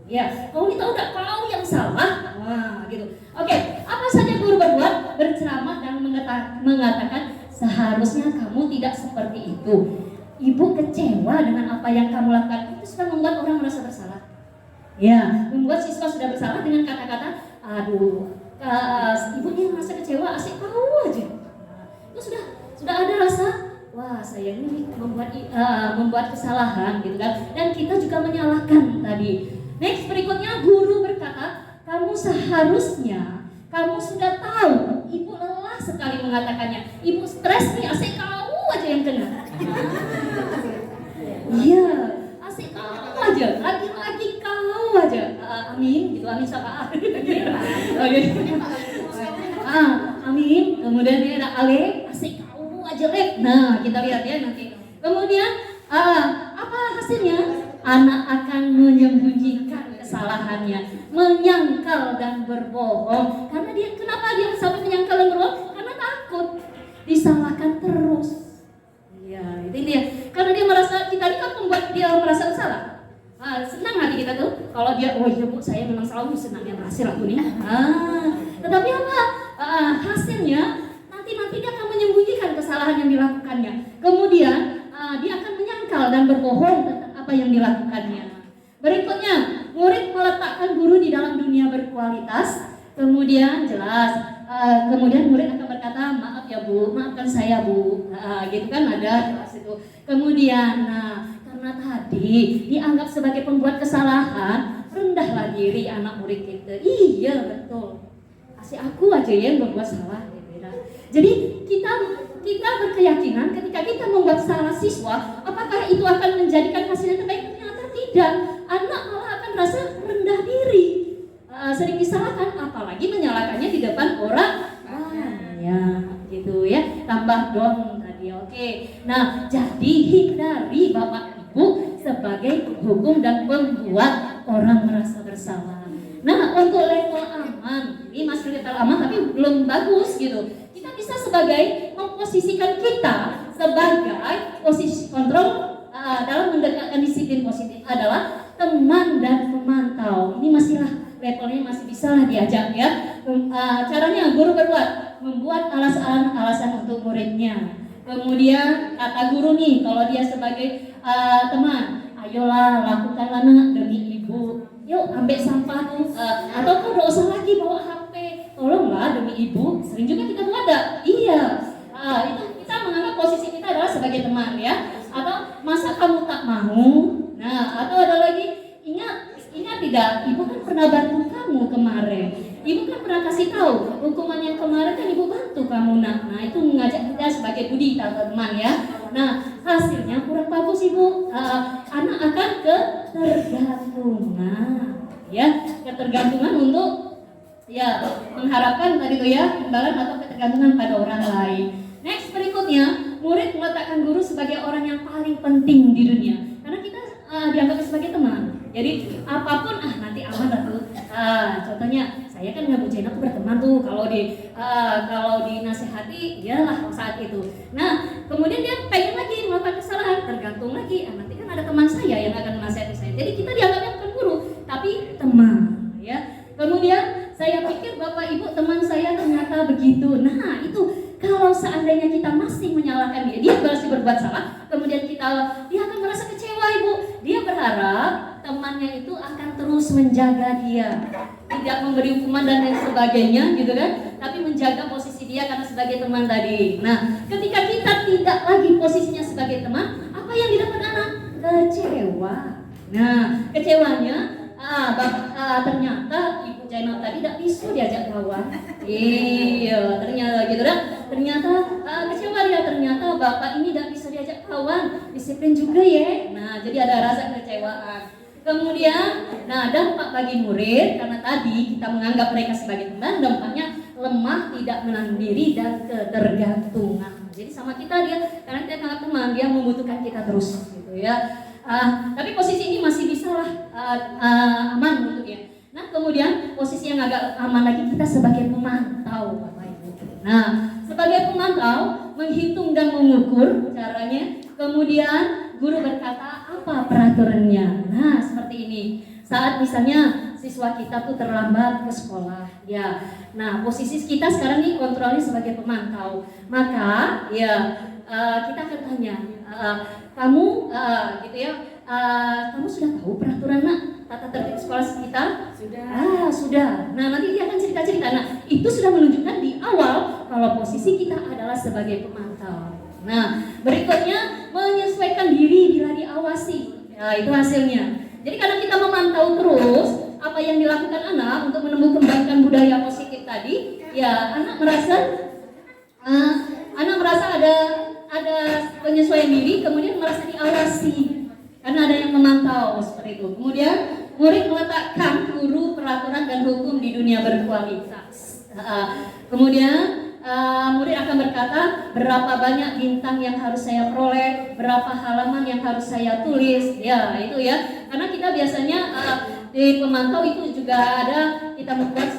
Ya, kau ini tahu nggak kau yang salah? Wah, gitu. Oke, apa saja guru berbuat? Berceramah dan mengatakan seharusnya kamu tidak seperti itu. Ibu kecewa dengan apa yang kamu lakukan. Itu sudah membuat orang merasa bersalah. Ya, membuat siswa sudah bersalah dengan kata-kata, aduh, ibunya merasa kecewa, asik kau aja. Itu sudah ada rasa, wah saya ini membuat kesalahan gitu kan. Dan kita juga menyalahkan tadi. Next berikutnya guru berkata, kamu seharusnya, kamu sudah tahu, ibu lelah sekali mengatakannya, ibu stres nih, asik kau aja yang kena. Iya, asik kau aja, lagi-lagi kau aja. Amin, gitu, amin sama Oke. Amin, kemudian dia ada Ale, asik kau aja lek. Nah, kita lihat ya nanti. Kemudian, apa hasilnya? Anak akan menyembunyikan kesalahannya, menyangkal dan berbohong. Karena kenapa dia sampai menyangkal dan berbohong? Karena takut disalahkan terus. Ya, itu dia. Karena dia merasa, kita ini kan membuat dia merasa bersalah. Senang hati kita tuh kalau dia, oh iya bu, saya memang selalu senangnya berhasil aku nih. Tetapi apa? Hasilnya nanti dia akan menyembunyikan kesalahan yang dilakukannya. Kemudian dia akan menyangkal dan berbohong tentang apa yang dilakukannya. Berikutnya, murid meletakkan guru di dalam dunia berkualitas. Kemudian jelas, kemudian murid akan berkata, maaf ya bu, maafkan saya bu, gitu kan ada jelas itu. Kemudian, karena tadi dianggap sebagai pembuat kesalahan, rendahlah diri anak murid kita. Iya betul, asik aku aja yang berbuat salah. Jadi kita berkeyakinan ketika kita membuat salah siswa, apakah itu akan menjadikan hasil yang terbaik? Ternyata tidak. Anak malah akan merasa rendah diri, sering disalahkan, apalagi menyalahkannya di depan orang ya, gitu ya. Tambah dong tadi, oke. Nah, jadi hindari Bapak Ibu sebagai hukum dan pembuat orang merasa bersalah. Nah, untuk level aman, ini masih level aman tapi belum bagus gitu. Kita bisa sebagai memposisikan kita sebagai posisi kontrol dalam mendekatkan disiplin positif adalah teman dan pemantau. Ini masihlah levelnya masih bisa lah diajak ya. Caranya guru membuat alasan untuk muridnya. Kemudian kata guru nih, kalau dia sebagai teman, ayolah lakukanlah nak demi ibu. Yuk ambil sampah tuh, atau kau gak usah lagi bawa HP. Tolonglah demi ibu. Sering juga kita buat tak? Iya. Itu kita menganggap posisi kita adalah sebagai teman ya. Atau masa kamu tak mau? Nah, atau ada lagi, ingat tidak? Ibu kan pernah bantu kamu kemarin. Ibu kan pernah kasih tahu hukuman yang kemarin kan ibu bantu kamu nak. Nah, itu mengajak kita sebagai budi teman ya. Nah, hasilnya kurang bagus ibu. Anak akan ketergantungan, ya, ketergantungan untuk ya mengharapkan tadi tuh ya imbalan atau ketergantungan pada orang lain. Next berikutnya, murid meletakkan guru sebagai orang yang paling penting di dunia karena kita dianggap sebagai teman. Jadi apapun nanti aman lah tuh. Contohnya saya kan ngebujain aku berteman tuh kalau dinasehati dialah saat itu. Nah kemudian dia pengen lagi melakukan kesalahan, tergantung lagi. Nanti kan ada teman saya yang akan menasehati saya. Jadi kita dianggapnya bukan guru tapi teman, ya. Kemudian saya pikir bapak ibu teman saya ternyata begitu. Nah itu kalau seandainya kita masih menyalahkan dia masih berbuat salah, kemudian dia akan merasa kecewa ibu. Dia berharap temannya itu akan terus menjaga dia, tidak memberi hukuman dan lain sebagainya gitu kan, tapi menjaga posisi dia karena sebagai teman tadi. Nah ketika kita tidak lagi posisinya sebagai teman, apa yang didapat anak? Kecewa. Nah kecewanya ternyata Ibu Jainal tadi tidak bisa diajak kawan. Iya, ternyata gitu kan. Ternyata kecewa dia, ternyata bapak ini tidak bisa diajak kawan. Disiplin juga ya. Nah, jadi ada rasa kecewaan. Kemudian, dampak bagi murid karena tadi kita menganggap mereka sebagai teman, dampaknya lemah, tidak menahan diri dan ketergantungan. Jadi sama kita dia, karena dia sangat teman, dia membutuhkan kita terus gitu ya. Tapi posisi ini masih bisa lah aman untuknya. Nah kemudian posisi yang agak aman lagi kita sebagai pemantau Bapak Ibu. Nah sebagai pemantau menghitung dan mengukur caranya. Kemudian guru berkata apa peraturannya. Nah seperti ini. saat misalnya siswa kita tuh terlambat ke sekolah, ya. Nah, posisi kita sekarang nih kontrolnya sebagai pemantau. Maka, ya kita akan tanya, kamu, gitu ya, kamu sudah tahu peraturan tata tertib sekolah kita? Sudah. Sudah. Nah, nanti dia akan cerita-cerita. Nah, itu sudah menunjukkan di awal kalau posisi kita adalah sebagai pemantau. Nah, berikutnya menyesuaikan diri bila diawasi. Nah, itu hasilnya. Jadi karena kita memantau terus apa yang dilakukan anak untuk menumbuh kembangkan budaya positif tadi, ya anak merasa ada penyesuaian diri, kemudian merasa diawasi karena ada yang memantau seperti itu. Kemudian murid meletakkan guru, peraturan dan hukum di dunia berkualitas. Kemudian murid akan berkata berapa banyak bintang yang harus saya peroleh, berapa halaman yang harus saya tulis, ya itu ya. Karena kita biasanya di pemantau itu juga ada kita membuat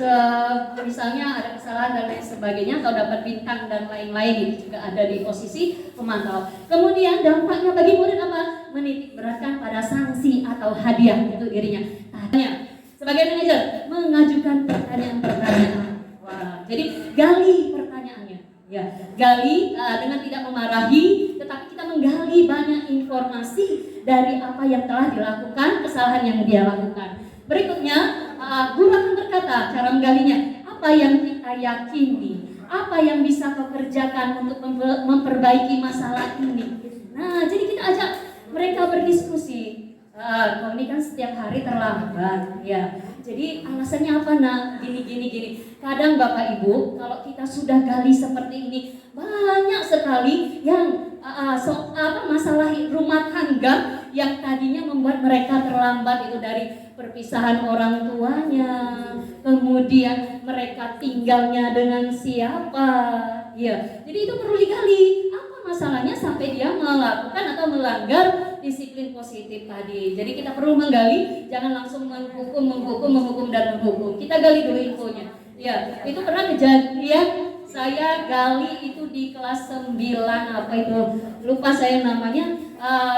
misalnya ada kesalahan dan lain sebagainya atau dapat bintang dan lain-lain, itu juga ada di posisi pemantau. Kemudian dampaknya bagi murid apa? Menitik beratkan pada sanksi atau hadiah untuk dirinya. Tanya sebagai manajer mengajukan pertanyaan-pertanyaan. Wah, jadi gali pertanyaannya, ya gali dengan tidak memarahi, tetapi kita menggali banyak informasi dari apa yang telah dilakukan, kesalahan yang dia lakukan. Berikutnya, guru akan berkata cara menggalinya, apa yang kita yakini, apa yang bisa kau kerjakan untuk memperbaiki masalah ini. Nah, jadi kita ajak mereka berdiskusi. Kau ini kan setiap hari terlambat, ya. Jadi alasannya apa nak? Gini. Kadang Bapak Ibu, kalau kita sudah gali seperti ini, banyak sekali yang masalah rumah tangga yang tadinya membuat mereka terlambat itu dari perpisahan orang tuanya, kemudian mereka tinggalnya dengan siapa, ya. Jadi itu perlu digali. Apa masalahnya sampai dia melakukan atau melanggar disiplin positif tadi. Jadi kita perlu menggali, jangan langsung menghukum. Kita gali dulu infonya. Ya, itu pernah kejadian saya gali itu di kelas 9 apa itu lupa saya namanya.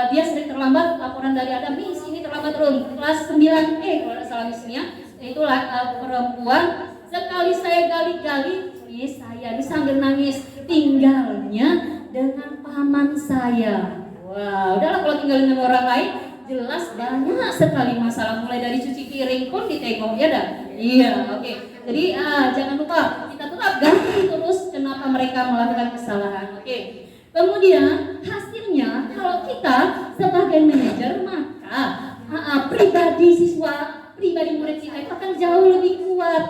Dia sering terlambat, laporan dari ada Miss ini terlambat terus. Kelas 9 kalau tidak salah Missnya itu perempuan. Sekali saya gali, saya sambil nangis, tinggalnya dengan paman saya. Wah, udahlah kalau tinggal dengan orang lain jelas banyak sekali masalah, mulai dari cuci piring pun ditengok, ya dah. Iya, oke. Jadi jangan lupa kita tetap gali terus kenapa mereka melakukan kesalahan. Oke. Kemudian hasilnya kalau kita sebagai manajer maka pribadi murid kita itu akan jauh lebih kuat.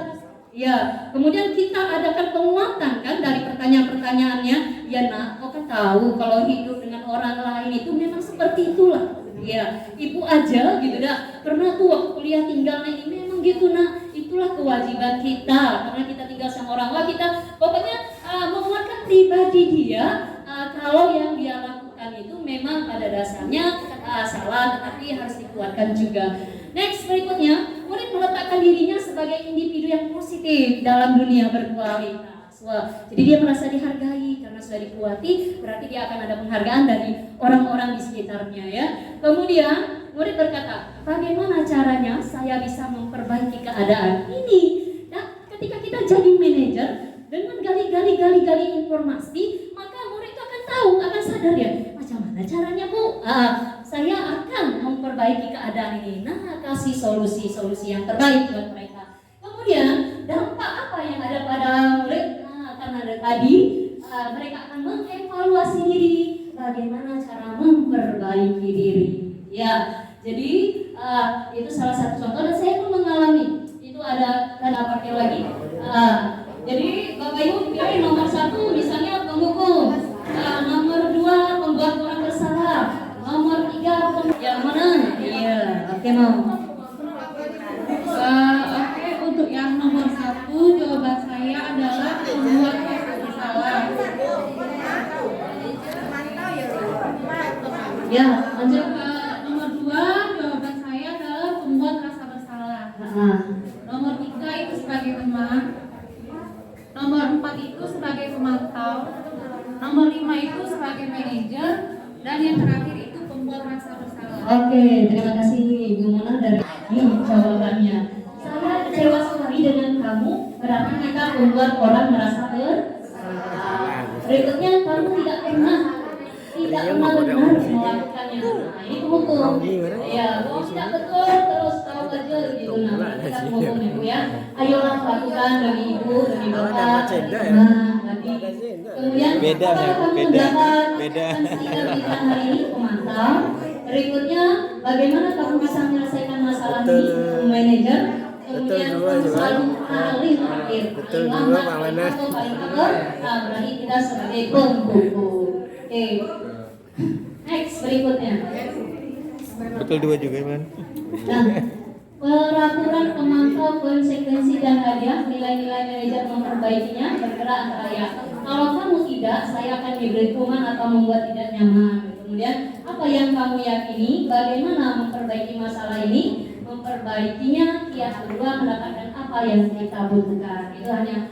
Ya, kemudian kita adakan penguatan kan dari pertanyaan-pertanyaannya. Ya nak, kau kan tahu kalau hidup dengan orang lain itu memang seperti itulah. Ya, ibu aja gitu dah. Pernah tuh waktu kuliah tinggalnya ini memang gitu nak. Itulah kewajiban kita karena kita tinggal sama orang tua kita. Pokoknya menguatkan pribadi dia. Kalau yang dia lakukan itu memang pada dasarnya salah, tetapi harus dikuatkan juga. Next, berikutnya, murid meletakkan dirinya sebagai individu yang positif dalam dunia berkualitas. Wah, jadi dia merasa dihargai karena sudah dikuati, berarti dia akan ada penghargaan dari orang-orang di sekitarnya ya. Kemudian murid berkata, bagaimana caranya saya bisa memperbaiki keadaan ini? Nah, ketika kita jadi manajer dengan gali informasi, maka murid itu akan tahu, akan sadar ya, macam mana caranya Bu? Saya akan memperbaiki keadaan ini. Nah, kasih solusi yang terbaik buat mereka. Kemudian dampak apa yang ada pada murid? Karena ada tadi mereka akan mengevaluasi diri, bagaimana cara memperbaiki diri. Ya, jadi itu salah satu contoh dan saya pun mengalami. Itu ada pakai lagi. Jadi Bapak Ibu pilih nomor 1 misalnya penghukum, nomor 2 pembuat orang bersalah, nomor 3 yang mana? Iya, oke mau. Oke, untuk yang nomor 1 jawaban saya adalah pembuat rasa bersalah. Ya, lanjut. Nomor 2 jawaban saya adalah pembuat rasa bersalah. Nomor 3 itu sebagai teman. Nomor 4 itu sebagai pemantau. Nomor 5 itu sebagai manajer. Dan yang terakhir itu pembuat rasa bersalah. Oke, terima kasih Ibu Mona dari berarti kita membuat orang merasa bersalah. Berikutnya, kamu tidak pernah benar melakukannya. Nah, ini hukum. Ya, kalau tidak betul terus tahu aja gitu. Nah, kita hukum ibu ya. Ayolah lakukan demi ibu, demi bapak. Nah, nanti kemudian apakah kamu mendapat sanksi dan pilihan hari ini pemantau? Berikutnya, bagaimana kamu bisa menyelesaikan masalah ini, manajer? Kemudian selalu paling akhir, paling lambat, paling awal. Nah, berarti kita sebagai pembuku. Oke. Next, berikutnya. Betul 2 juga, Man. Nah, peraturan pemantau konsekuensi dan hadiah, nilai-nilai manajer memperbaikinya bergerak antara ya. Kalau kamu tidak, saya akan diberi hukuman atau membuat tidak nyaman. Kemudian, apa yang kamu yakini? Bagaimana memperbaiki masalah ini? Memperbaikinya, pihak kedua mendapatkan apa yang kita butuhkan. Itu hanya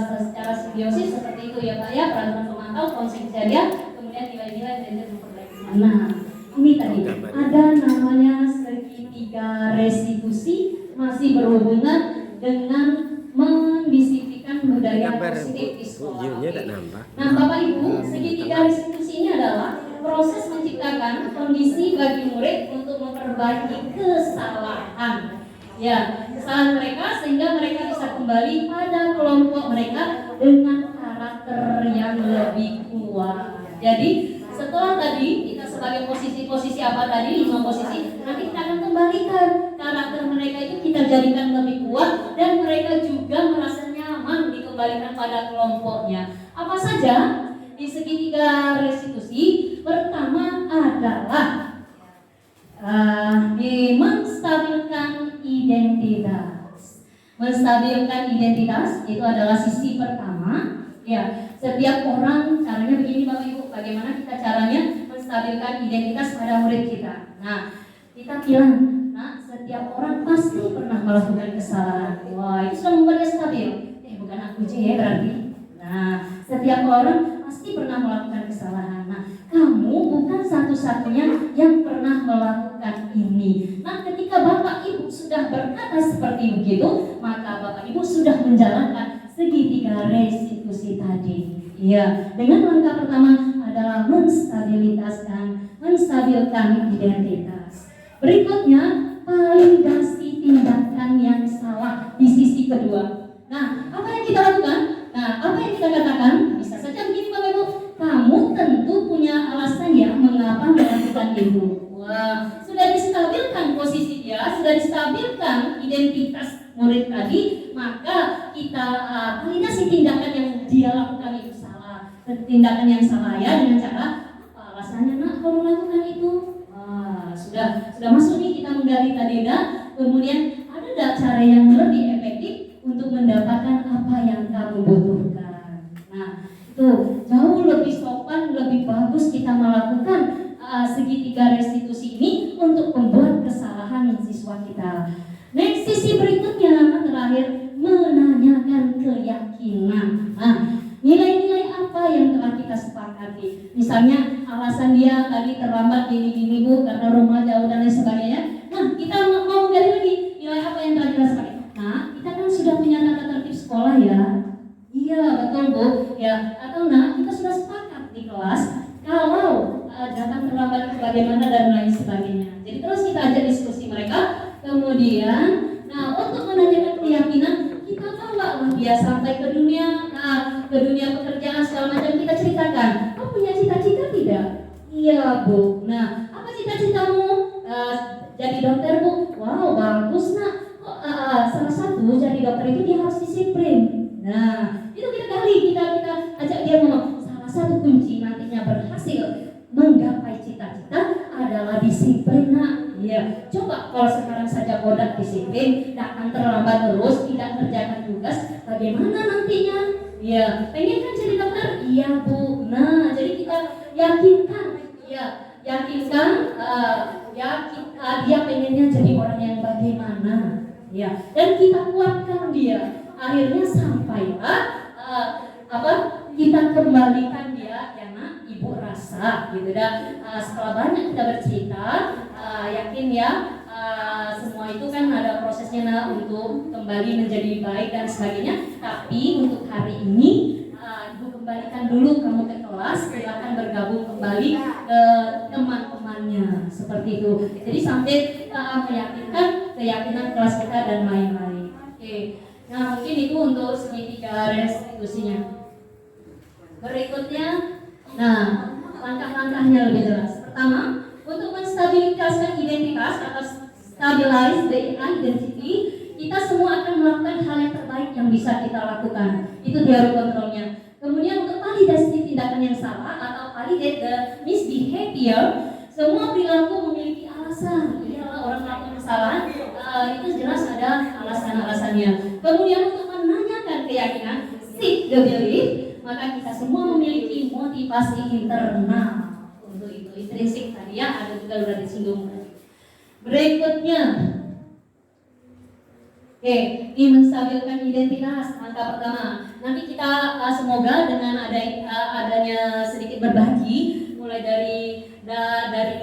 secara simbiosis seperti itu ya Pak ya. Peraturan pemantau konsekuensi hadiah, kemudian nilai-nilai manajer memperbaikinya. Nah, ini tadi ada namanya segitiga restitusi, masih berhubungan dengan mendisiplinkan budaya positif di sekolah. Nah, Bapak Ibu, segitiga restitusi ini adalah proses menciptakan kondisi bagi murid untuk memperbaiki kesalahan. Ya, kesalahan mereka sehingga mereka bisa kembali pada kelompok mereka dengan karakter yang lebih kuat. Jadi, setelah tadi kita sebagai posisi apa tadi, 5 posisi, nanti kita akan kembalikan karakter mereka itu kita jadikan lebih kuat dan mereka juga merasa nyaman dikembalikan pada kelompoknya. Apa saja di segitiga restitusi? Pertama adalah menstabilkan identitas. Menstabilkan identitas itu adalah sisi pertama. Ya, setiap orang caranya begini Bapak Ibu, bagaimana kita caranya menstabilkan identitas pada murid kita. Nah, kita bilang, nah setiap orang pasti pernah melakukan kesalahan. Wah, itu sudah membuatnya stabil. Bukan aku ya berarti. Nah, setiap orang pasti pernah melakukan kesalahan. Nah, kamu bukan satu-satunya yang pernah melakukan ini. Nah, ketika Bapak Ibu sudah berkata seperti begitu, maka Bapak Ibu sudah menjalankan segitiga restitusi tadi. Ya, dengan langkah pertama adalah menstabilkan identitas. Berikutnya, validasi tindakan yang salah di sisi kedua. Nah, apa yang kita lakukan? Nah, apa yang kita katakan? Bisa saja begini Bapak Ibu, kamu tentu punya alasan ya mengapa melakukan itu. Wah, sudah distabilkan posisi dia, sudah distabilkan identitas murid tadi, maka kita validasi tindakan yang dia lakukan itu salah. Tindakan yang salah ya dengan cara apa alasannya nak kalau melakukan itu? Sudah masuk nih kita menggali tadi dah. Kemudian ada enggak cara yang lebih efektif untuk mendapatkan apa yang kamu butuhkan? Nah, itu jauh lebih sopan, lebih bagus kita melakukan segitiga restitusi ini untuk membuat kesalahan siswa kita. Next, sisi berikutnya terakhir menanyakan keyakinan. Nah, nilai-nilai apa yang telah kita sepakati? Misalnya alasan dia tadi terlambat gini-gini Bu karena rumah jauh dan lain sebagainya. Nah, kita mau gali lagi nilai apa yang telah kita sepakati. Nah, kita kan sudah punya tata tertib sekolah ya. Iya, betul Bu. Ya, atau nah, kita sudah sepakat di kelas kalau datang terlambat bagaimana dan lain sebagainya. Jadi terus kita ajak diskusi mereka. Kemudian, nah untuk menanyakan keyakinan, kita bawa dia sampai ke dunia, ke dunia pekerjaan segala macam kita ceritakan. Kau punya cita-cita tidak? Iya Bu. Nah, apa cita-citamu? Jadi dokter Bu. Wow, bagus nak. Salah satu jadi dokter itu dia harus disiplin. Nah, itu kita gali, kita ajak dia ngomong. Salah satu kunci nantinya berhasil menggapai cita-cita adalah disiplin nak. Ya, coba kalau sekarang saja Kodak disiplin, datang terlambat terus, tidak kerjakan tugas, bagaimana nantinya? Ya, pengen kan jadi dokter? Iya Bu. Nah, jadi kita yakinkan, dia pengennya jadi orang yang bagaimana? Ya, dan kita kuatkan dia. Akhirnya sampailah kita kembalikan dia, ya nak, ibu rasa, gitu dah. Setelah banyak kita bercerita, yakin ya, semua itu kan ada prosesnya. prosesnya nah, untuk kembali menjadi baik dan sebagainya. Tapi untuk hari ini Ibu kembalikan dulu kamu ke kelas, silakan bergabung kembali ke teman-temannya seperti itu. Jadi sampai meyakinkan keyakinan kelas kita dan lain-lain. Oke. Nah mungkin itu untuk segitiga restitusinya. Berikutnya, nah langkah-langkahnya lebih jelas. Pertama, untuk menstabilisasi identitas atau stabilize the identity, kita semua akan melakukan hal yang terbaik yang bisa kita lakukan. Itu teori kontrolnya. Kemudian untuk validasi tindakan yang salah atau validate the misbehavior, semua perilaku memiliki alasan. Iyalah orang melakukan kesalahan, itu jelas ada alasan-alasannya. Kemudian untuk menanyakan keyakinan, seek the belief, maka kita semua memiliki motivasi internal untuk itu. Intrinsik tadi ya, ada juga sudah disinggung. Berikutnya, oke, ini menstabilkan identitas. Langkah pertama, nanti kita semoga dengan adanya sedikit berbagi, mulai dari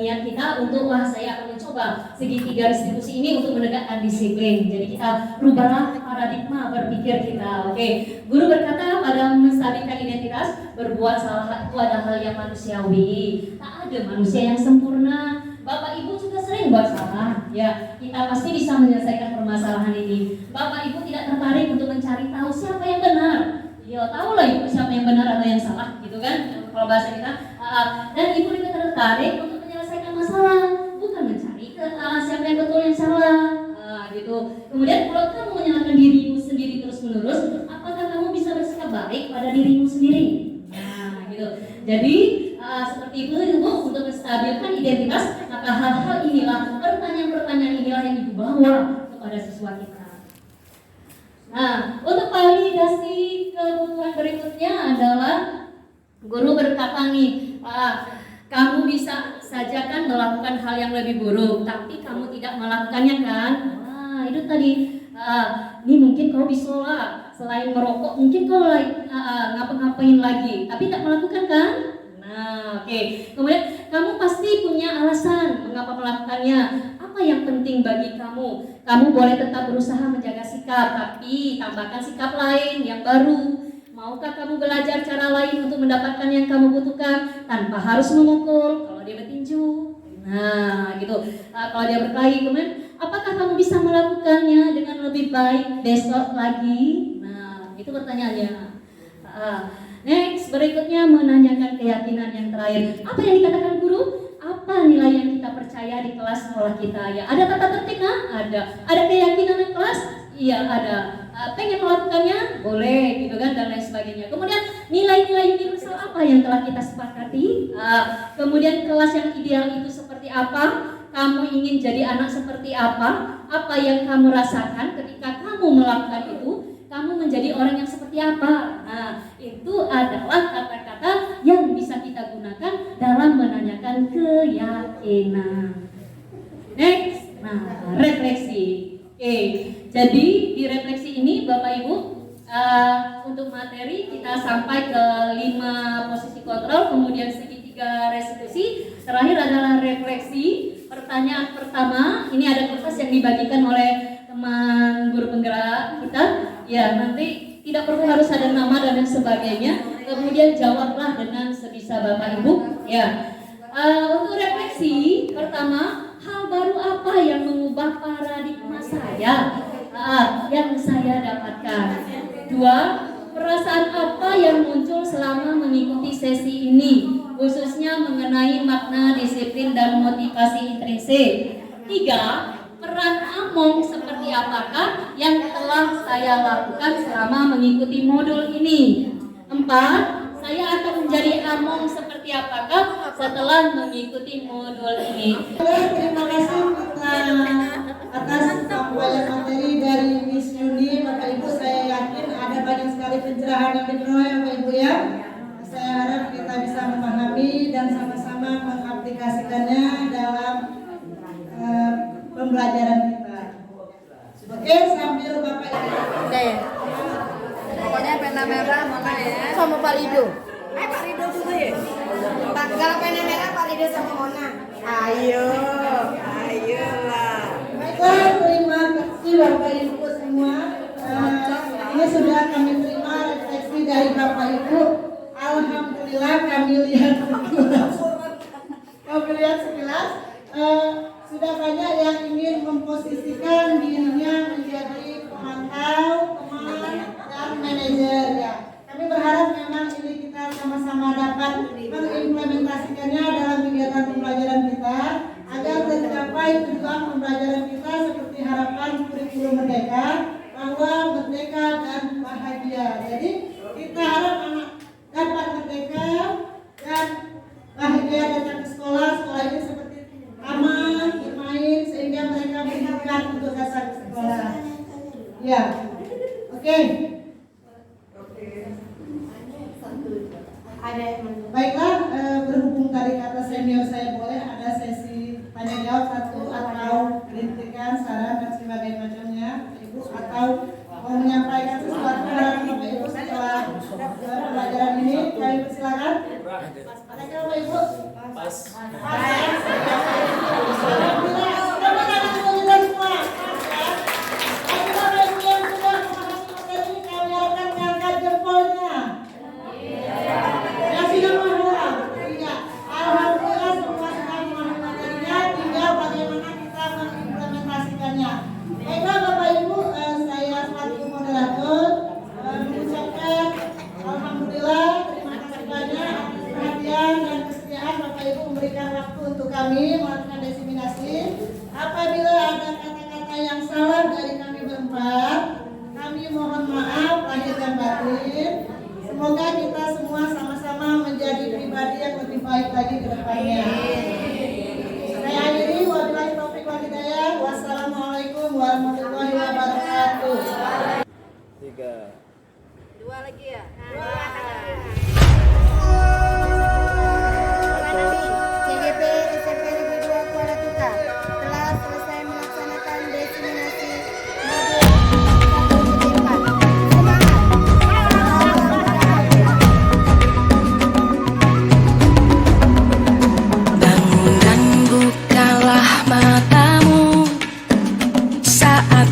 niat kita untuk saya akan mencoba segitiga restitusi ini untuk menegakkan disiplin. Jadi kita rubahlah paradigma berpikir kita. Oke, guru berkata pada menstabilkan identitas, berbuat salah itu ada hal yang manusiawi. Tak ada manusia yang sempurna. Bapak Ibu juga sering buat salah, ya kita pasti bisa menyelesaikan permasalahan ini. Bapak Ibu tidak tertarik untuk mencari tahu siapa yang benar, ya tahu lah Ibu siapa yang benar atau yang salah, gitu kan? Kalau bahasa kita, dan Ibu juga tertarik untuk menyelesaikan masalah, bukan mencari siapa yang betul yang salah, gitu. Kemudian kalau kamu menyalahkan dirimu sendiri terus menerus, apakah kamu bisa bersikap baik pada dirimu sendiri? Nah, gitu. Jadi seperti itu Ibu untuk menstabilkan identitas, maka hal-hal inilah, pertanyaan-pertanyaan inilah yang Ibu bawa kepada siswa kita. Nah, untuk validasi kebutuhan berikutnya adalah guru berkata nih, kamu bisa saja kan melakukan hal yang lebih buruk, tapi kamu tidak melakukannya kan? Itu tadi, ini mungkin kau bisola, selain merokok, mungkin kau ngapa-ngapain lagi, tapi tidak melakukan kan? Nah, oke. Kemudian kamu pasti punya alasan mengapa melakukannya. Apa yang penting bagi kamu? Kamu boleh tetap berusaha menjaga sikap, tapi tambahkan sikap lain yang baru. Maukah kamu belajar cara lain untuk mendapatkan yang kamu butuhkan tanpa harus memukul? Kalau dia bertinju, nah gitu. Kalau dia berkelahi, kemudian apakah kamu bisa melakukannya dengan lebih baik besok lagi? Nah, itu pertanyaannya. Next, berikutnya menanyakan keyakinan yang terakhir. Apa yang dikatakan guru? Apa nilai yang kita percaya di kelas sekolah kita? Ya, ada tata tertib nggak? Ada. Ada keyakinan di kelas? Iya, ada. Pengen melakukannya? Boleh, gitu kan, dan lain sebagainya. Kemudian nilai-nilai universal apa yang telah kita sepakati? Kemudian kelas yang ideal itu seperti apa? Kamu ingin jadi anak seperti apa? Apa yang kamu rasakan ketika kamu melakukan itu? Kamu menjadi orang yang seperti apa? Nah, itu adalah kata-kata yang bisa kita gunakan dalam menanyakan keyakinan. Next, nah refleksi. Oke, jadi di refleksi ini Bapak Ibu, untuk materi kita sampai ke 5 posisi kontrol, kemudian segitiga restitusi. Terakhir adalah refleksi. Pertanyaan pertama, ini ada kertas yang dibagikan oleh teman guru penggerak kita. Ya, nanti tidak perlu harus ada nama dan lain sebagainya. Kemudian jawablah dengan sebisa Bapak Ibu. Ya, untuk refleksi pertama, hal baru apa yang mengubah paradigma saya yang saya dapatkan? 2, perasaan apa yang muncul selama mengikuti sesi ini, khususnya mengenai makna disiplin dan motivasi intrinsik. 3, peran Among seperti apakah yang telah saya lakukan selama mengikuti modul ini? 4, saya akan menjadi Among seperti apakah setelah mengikuti modul ini? Terima kasih atas sampaian materi dari Miss Yuni. Bapak Ibu, saya yakin ada banyak sekali pencerahan yang diperoleh Bapak Ibu ya. Saya harap kita bisa memahami dan sama-sama mengaplikasikannya dalam pembelajaran kita. Oke, sambil Bapak Ibu. Udah ya. Pokoknya pena merah mana ya? Sama Pak Rido. Pak Rido juga ya? Kalau pena merah Pak Rido sama Mona. Ayo lah. Baiklah, terima kasih Bapak sudah banyak yang ingin memposisikan dirinya menjadi pemantau, teman, dan manajer ya. Kami berharap memang ini kita sama-sama dapat mengimplementasikannya dalam kegiatan pembelajaran kita agar tercapai tujuan pembelajaran kita seperti harapan kurikulum merdeka, bahwa merdeka dan bahagia. Jadi kita harap anak dapat merdeka dan bahagia datang ke sekolah. Sekolah ini seperti aman, bermain, sehingga mereka berminat untuk datang ke sekolah. Ya, oke. Baiklah, berhubung tadi kata senior saya boleh ada sesi tanya jawab satu atau kritikan, saran dan sebagainya macamnya, Ibu, atau mau menyampaikan sesuatu kepada Bapak Ibu setelah pembelajaran ini, kami persilakan. Ada Bapak Ibu? Pas. Baiklah Bapak Ibu, saya selaku moderator mengucapkan alhamdulillah, terima kasih banyak atas perhatian dan kesetiaan Bapak Ibu memberikan waktu untuk kami melakukan diseminasi. Apabila ada kata-kata yang salah dari kami berempat, kami mohon maaf lahir dan batin. Semoga kita semua sama-sama menjadi pribadi yang lebih baik lagi ke depannya. Saya akhiri, wabillahi taufiq wal hidayah. Wassalamualaikum warahmatullahi wabarakatuh. 3. Dua lagi ya. CGP SMP Negeri 2 Kuala Tuka telah selesai melaksanakan diseminasi modul 1 Bangun dan bukalah matamu saat